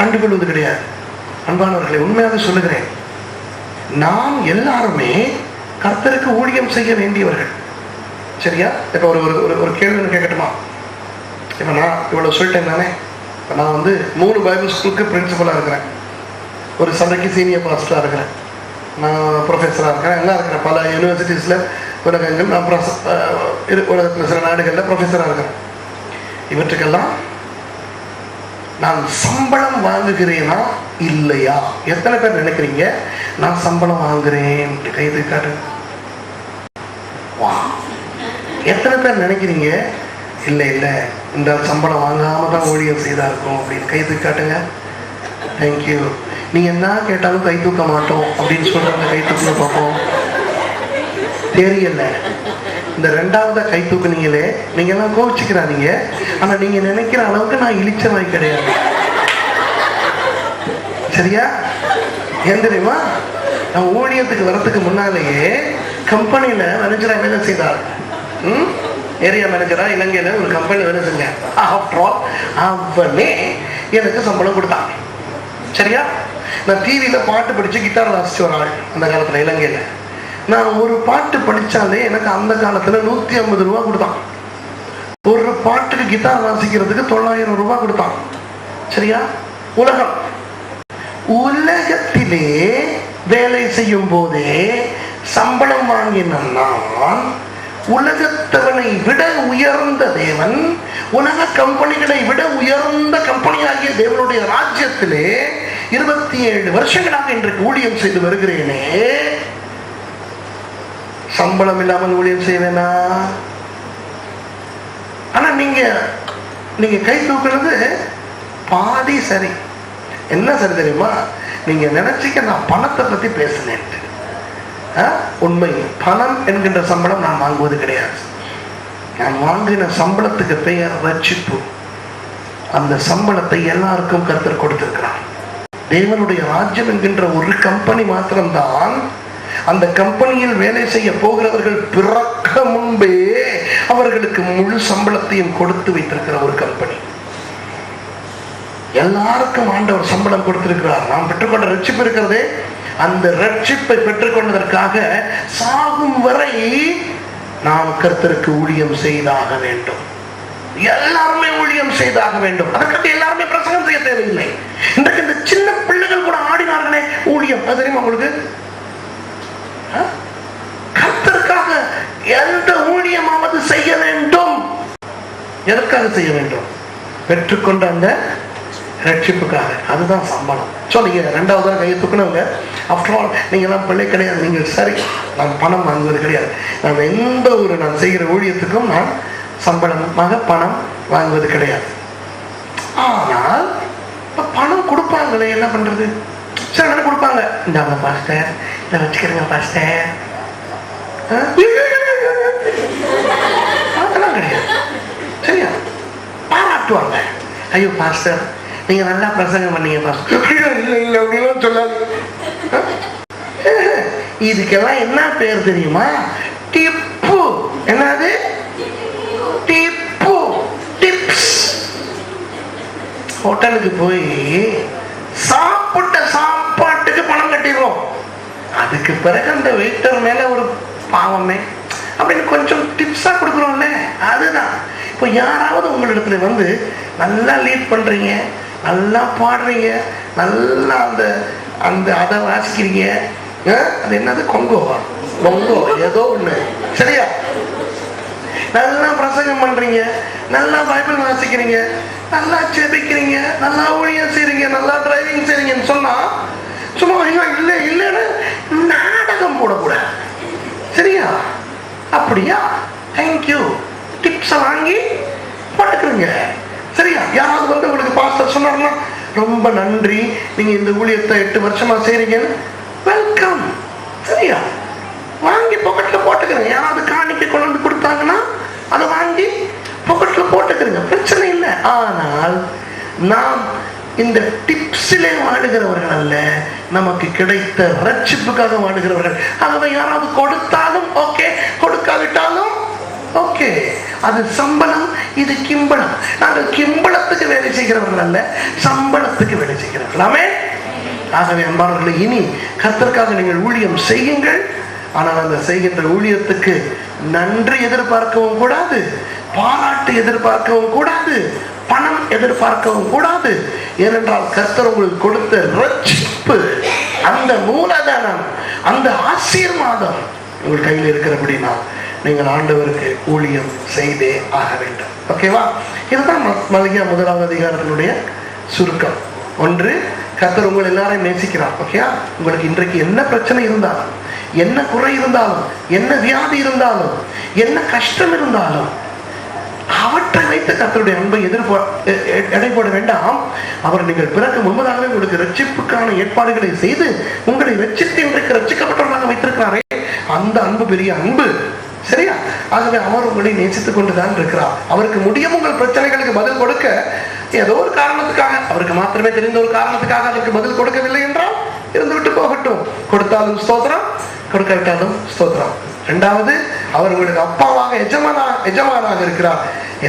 கண்டுகொள்வது கிடையாது. அன்பானவர்களை, உண்மையாக சொல்லுகிறேன், நாம் எல்லாருமே கர்த்தருக்கு ஊழியம் செய்ய வேண்டியவர்கள். சரியா? இப்ப ஒரு ஒரு கேள்வி கேட்கட்டுமா? இப்ப நான் இவ்வளவு சொல்லிட்டேன் தானே. இப்ப நான் வந்து 3 பைபிள் ஸ்கூலுக்கு பிரின்சிபலா இருக்கிறேன், ஒரு சபைக்கு சீனியர் பாஸ்டரா இருக்கிறேன், நான் ப்ரொஃபஸரா இருக்கிறேன், எல்லாம் இருக்கிறேன். பல யூனிவர்சிட்டிஸ்ல உலகங்கள் நான் உலகத்தில் சில நாடுகளில் ப்ரொஃபஸரா இருக்கிறேன். இவற்றுக்கெல்லாம் நான் சம்பளம் வாங்குகிறேனா இல்லையா? எத்தனை பேர் நினைக்கிறீங்க நான் சம்பளம் வாங்குறேன்? கை தூக்காட்டு. எத்தனை பேர் நினைக்கிறீங்க இல்லை இல்லை இந்த சம்பளம் வாங்காம தான் ஊழியம் செய்தா இருக்கும் அப்படின்னு? கை தூக்காட்டுங்க. தேங்க்யூ. நீங்க என்ன கேட்டாலும் கை தூக்க மாட்டோம் அப்படின்னு சொல்றாங்க. கை தூக்க பார்ப்போம். தெரியல. இந்த 2வது கை தூக்குனீங்களே, நீங்க எல்லாம் கோவிச்சுக்கிறாதீங்க. ஆனா நீங்க நினைக்கிற அளவுக்கு நான் இழிச்சவாய் கிடையாது. சரியா? ஏன் தெரியுமா? நான் ஊழியத்துக்கு வரத்துக்கு முன்னாலேயே கம்பெனியில மேனேஜரா வேலை செய்தார். ஏரியா மேனேஜரா இலங்கையில ஒரு கம்பெனி வேலை செஞ்சேன். அவனே எனக்கு சம்பளம் கொடுத்தான். சரியா? நான் டிவியில பாட்டு படிச்சு கிட்டார் வாசிச்சு ஒரு ஆள் அந்த காலத்துல இலங்கையில. நான் ஒரு பாட்டு படிச்சாலே எனக்கு அந்த காலத்துல 150 ரூபா கொடுத்தான். ஒரு பாட்டுக்கு கிட்டார் வாசிக்கிறதுக்கு 900 ரூபாய் கொடுத்தான். சரியா? உலகத்திலே வேலை செய்யும் போதே சம்பளம் வாங்கினான் நான். உலகத்தவனை விட உயர்ந்த தேவன், உலக கம்பெனிகளை விட உயர்ந்த கம்பெனியாகிய தேவனுடைய ராஜ்யத்திலே 27 வருஷங்களாக இன்றைக்கு ஊழியம் செய்து வருகிறேனே. சம்பளம் இல்லாமல் ஊழியம் செய்வேனா? ஆனா நீங்க கை தூக்குறது பாதி சரி. என்ன சரி தெரியுமா? நீங்க நினைச்சிக்க நான் பணத்தை பத்தி பேசினேன். உண்மை, பணம் என்கின்ற சம்பளம் நான் வாங்குவது கிடையாது. நான் வாங்கின சம்பளத்துக்கு பெயர் ரட்சிப்பு. அந்த சம்பளத்தை எல்லாருக்கும் கர்த்தர் கொடுத்திருக்கிறார். தேவனுடைய ராஜ்யம் என்கின்ற ஒரு கம்பெனி மாத்திரம்தான், அந்த கம்பெனியில் வேலை செய்ய போகிறவர்கள் பிறக்க முன்பே அவர்களுக்கு முழு சம்பளத்தையும் கொடுத்து வைத்திருக்கிற ஒரு கம்பெனி. எல்லாருக்கும் ஆண்டவர் சம்பளம் கொடுத்திருக்கிறார். நாம் பெற்றுக்கொண்ட ரட்சிப்பு இருக்கிறதே, அந்த ரட்சிப்பை பெற்றுக்கொண்டதற்காக சாகும் வரை நாம் கர்த்தருக்கு ஊழியம் செய்தாக வேண்டும். எல்லாருமே ஊழியம் செய்தாக வேண்டும். அதற்கு எல்லாருமே பிரசங்கம் செய்ய தேவையில்லை. இன்றைக்கு இந்த சின்ன பிள்ளைகள் கூட ஆடினார்களே ஊழியம், அது தெரியுமா உங்களுக்கு? கர்த்தருக்காக எந்த ஊழியமாவது செய்ய வேண்டும். எதற்காக செய்ய வேண்டும்? பெற்றுக்கொண்ட அந்த ரட்சிப்புக்காக. அதுதான் சம்பளம். ஸோ நீங்க 2வது கையை தூக்குனவங்க, ஆஃப்டர் ஆல் நீங்க எல்லாம் பிள்ளை கிடையாது. நீங்க சரி, நான் பணம் வாங்குவது கிடையாது. நான் எந்த ஒரு நான் செய்கிற ஊழியத்துக்கும் நான் சம்பளமாக பணம் வாங்குவது கிடையாது. ஆனால் பணம் கொடுப்பாங்களே, என்ன பண்றது? சரி, என்ன கொடுப்பாங்க? இந்தாங்க பாஸ்டர், இதை வச்சுக்கிறேங்க பாஸ்டர். அதெல்லாம் கிடையாது. சரியா? பாராட்டுவாங்க. ஐயோ பாஸ்டர் நீங்க நல்லா பிரசங்கம் பண்ணீங்க பாஸ்டர் சொல்லாது. இதுக்கெல்லாம் என்ன பேர் தெரியுமா? டிப்பு. என்னது? Tip, tips. ஹோட்டலுக்கு போய் சாப்பிட்ட சாப்பாட்டுக்கு பணம் கட்டிடுவோம். அதுக்கு பிறகு அந்த வெயிட்டர் மேல ஒரு பாவமே அப்படின்னு கொஞ்சம் டிப்ஸா கொடுக்குறோம்ல, அதுதான். இப்போ யாராவது உங்களிடத்துல வந்து நல்லா லீட் பண்றீங்க, நல்லா பாடுறீங்க, நல்லா அந்த அந்த அதை வாசிக்கிறீங்க, அது என்னது? கொங்கோ ஏதோ ஒண்ணு. சரியா? நல்லா பிரசங்கம் பண்றீங்க, நல்லா பைபிள் வாசிக்கிறீங்க, நல்லா ஜெபிக்கிறீங்க, நல்லா ஊழியம் செய்றீங்க, நல்லா டிரைவிங் செய்றீங்கன்னு சொன்னா சும்மா இல்ல இல்லன்னு நாடகம் போடக்கூடாது. சரியா? அப்படியா? தேங்க்யூ, டிப்ஸை வாங்கி போட்டுக்கிறீங்க. சரியா? யாராவது வந்து உங்களுக்கு பாஸ்டர் சொன்னாருன்னா ரொம்ப நன்றி, நீங்க இந்த ஊழியத்தை 8 வருஷமா செய்றீங்கன்னு வெல்கம். சரியா? வாங்கி பாக்கெட்ல போட்டுக்கிறீங்க. யாராவது காணிக்கை கொண்டு வந்து கொடுத்தாங்கன்னா அதை வாங்கி பாக்கெட்ல போட்டுக்கிறீங்க, பிரச்சனை இல்லை. ஆனால் நாம் இந்த டிப்ஸிலே வாடுகிறவர்கள் அல்ல, நமக்கு கிடைத்த ரட்சிப்புக்காக வாடுகிறவர்கள். ஆகவே யாராவது கொடுத்தாலும் ஓகே, கொடுக்காவிட்டாலும் ஓகே. அது சம்பளம், இது கிம்பளம். நாங்கள் கிம்பளத்துக்கு வேலை செய்கிறவர்கள் அல்ல, சம்பளத்துக்கு வேலை செய்கிறவர்கள். ஆமென். ஆகவே அன்பானவர்களே, இனி கர்த்தருக்காக நீங்கள் ஊழியம் செய்யுங்கள். ஆனால் அந்த செய்கின்ற ஊழியத்துக்கு நன்றி எதிர்பார்க்கவும் கூடாது, பாராட்டு எதிர்பார்க்கவும் கூடாது, பணம் எதிர்பார்க்கவும் கூடாது. ஏனென்றால் கர்த்தர் உங்களுக்கு கொடுத்த ரட்சிப்பு, அந்த மூலதனம், அந்த ஆசீர்வாதம் உங்கள் கையில் இருக்கிறபடினா நீங்கள் ஆண்டவருக்கு ஊழியம் செய்தே ஆக வேண்டும். ஓகேவா? இதுதான் மல்கியா 1வது அதிகாரத்தினுடைய சுருக்கம். ஒன்று, கர்த்தர் உங்கள் எல்லாரையும் நேசிக்கிறார். ஓகேயா? உங்களுக்கு இன்றைக்கு என்ன பிரச்சனை இருந்தாலும், என்ன குறை இருந்தாலும், என்ன வியாதி இருந்தாலும், என்ன கஷ்டம் இருந்தாலும், அவற்றை வைத்து கர்த்தருடைய அன்பை எடை போட வேண்டாம். அவர் நீங்கள் பிறகு முன்பதாகவே உங்களுக்கு ரட்சிப்புக்கான ஏற்பாடுகளை செய்து உங்களை ரட்சித்து இன்றைக்கு ரட்சிக்கப்பட்டவர்களாக வைத்திருக்கிறாரே, அந்த அன்பு பெரிய அன்பு. சரியா? ஆகவே அவர் உங்களை நேசித்துக் கொண்டுதான் இருக்கிறார். அவருக்கு முடியும் உங்கள் பிரச்சனைகளுக்கு பதில் கொடுக்க. ஏதோ ஒரு காரணத்துக்காக, அவருக்கு மாத்திரமே தெரிந்த ஒரு காரணத்துக்காக அதற்கு பதில் கொடுக்கவில்லை என்றால் இருந்துவிட்டு போகட்டும். கொடுத்தாலும் ஸ்தோத்திரம், கொடுக்காவிட்டாலும் ஸ்தோத்திரம். இரண்டாவது, அவர் உங்களுக்கு அப்பாவாக எஜமானாக இருக்கிறார்,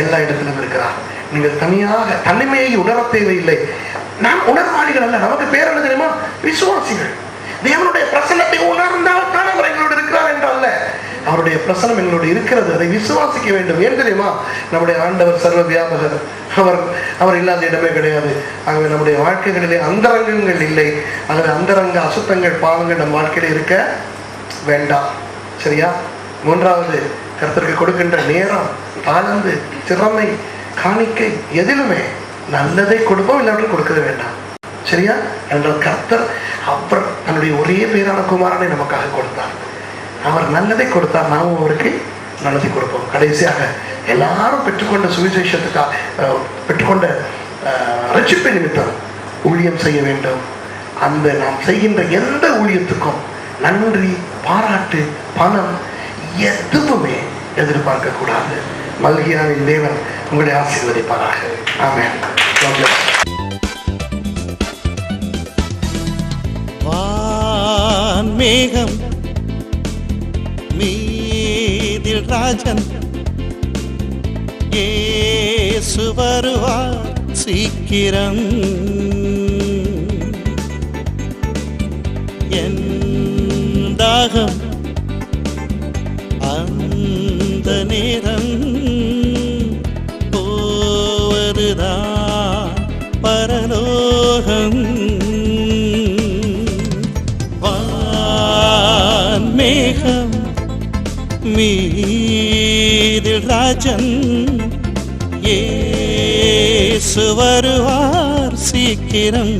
எல்லா இடத்திலும் இருக்கிறார். நீங்கள் தனியாக தனிமையை உணர தேவையில்லை. நாம் உணர்வாளிகள் அல்ல. நமக்கு பேர் என்ன தெரியுமா? விசுவாசிகள். தேவனுடைய பிரசன்னத்தை உணர்ந்தால் தான் அவர் எங்களோடு இருக்கிறார் என்றல்ல, அவருடைய பிரசனம் எங்களோடு இருக்கிறது. அதை விசுவாசிக்க வேண்டும். ஏன் தெரியுமா? நம்முடைய ஆண்டவர் சர்வ வியாபகர். அவர் இல்லாத இடமே கிடையாது. ஆகவே நம்முடைய வாழ்க்கைகளிலே அந்தரங்கங்கள் இல்லை. ஆகவே அந்தரங்க அசுத்தங்கள், பாவங்கள் நம் வாழ்க்கையில இருக்க வேண்டாம். சரியா? மூன்றாவது, கர்த்தருக்கு கொடுக்கின்ற நேரம், தாளந்து, திறமை, காணிக்கை எதிலுமே நல்லதை கொடுப்போம், இல்லாமல் கொடுக்க வேண்டாம். சரியா? என்றால் கர்த்தர் அவர் தன்னுடைய ஒரே பேரான குமாரனை நமக்காக கொடுத்தார். அவர் நல்லதை கொடுத்தார், நாமும் அவருக்கு நல்லதை கொடுப்போம். கடைசியாக எல்லாரும் பெற்றுக்கொண்ட சுவிசேஷத்துக்காக, பெற்றுக்கொண்ட ரட்சிப்பு நிமித்தம் ஊழியம் செய்ய வேண்டும். அந்த நாம் செய்கின்ற எந்த ஊழியத்துக்கும் நன்றி, பாராட்டு, பணம் எதுவுமே எதிர்பார்க்க கூடாது. மல்கியாவின் தேவன் உங்களை ஆசீர்வதிப்பாராக. ஆமென். வான்மேகம் மீதில் ராஜன் இயேசு வருவார் சீக்கிரம். என் தாகம் அந்த நேரம் போவதுதான் பரலோகம். வான்மேகம் மீதில் ராஜன் இயேசு வருவார் சீக்கிரம்.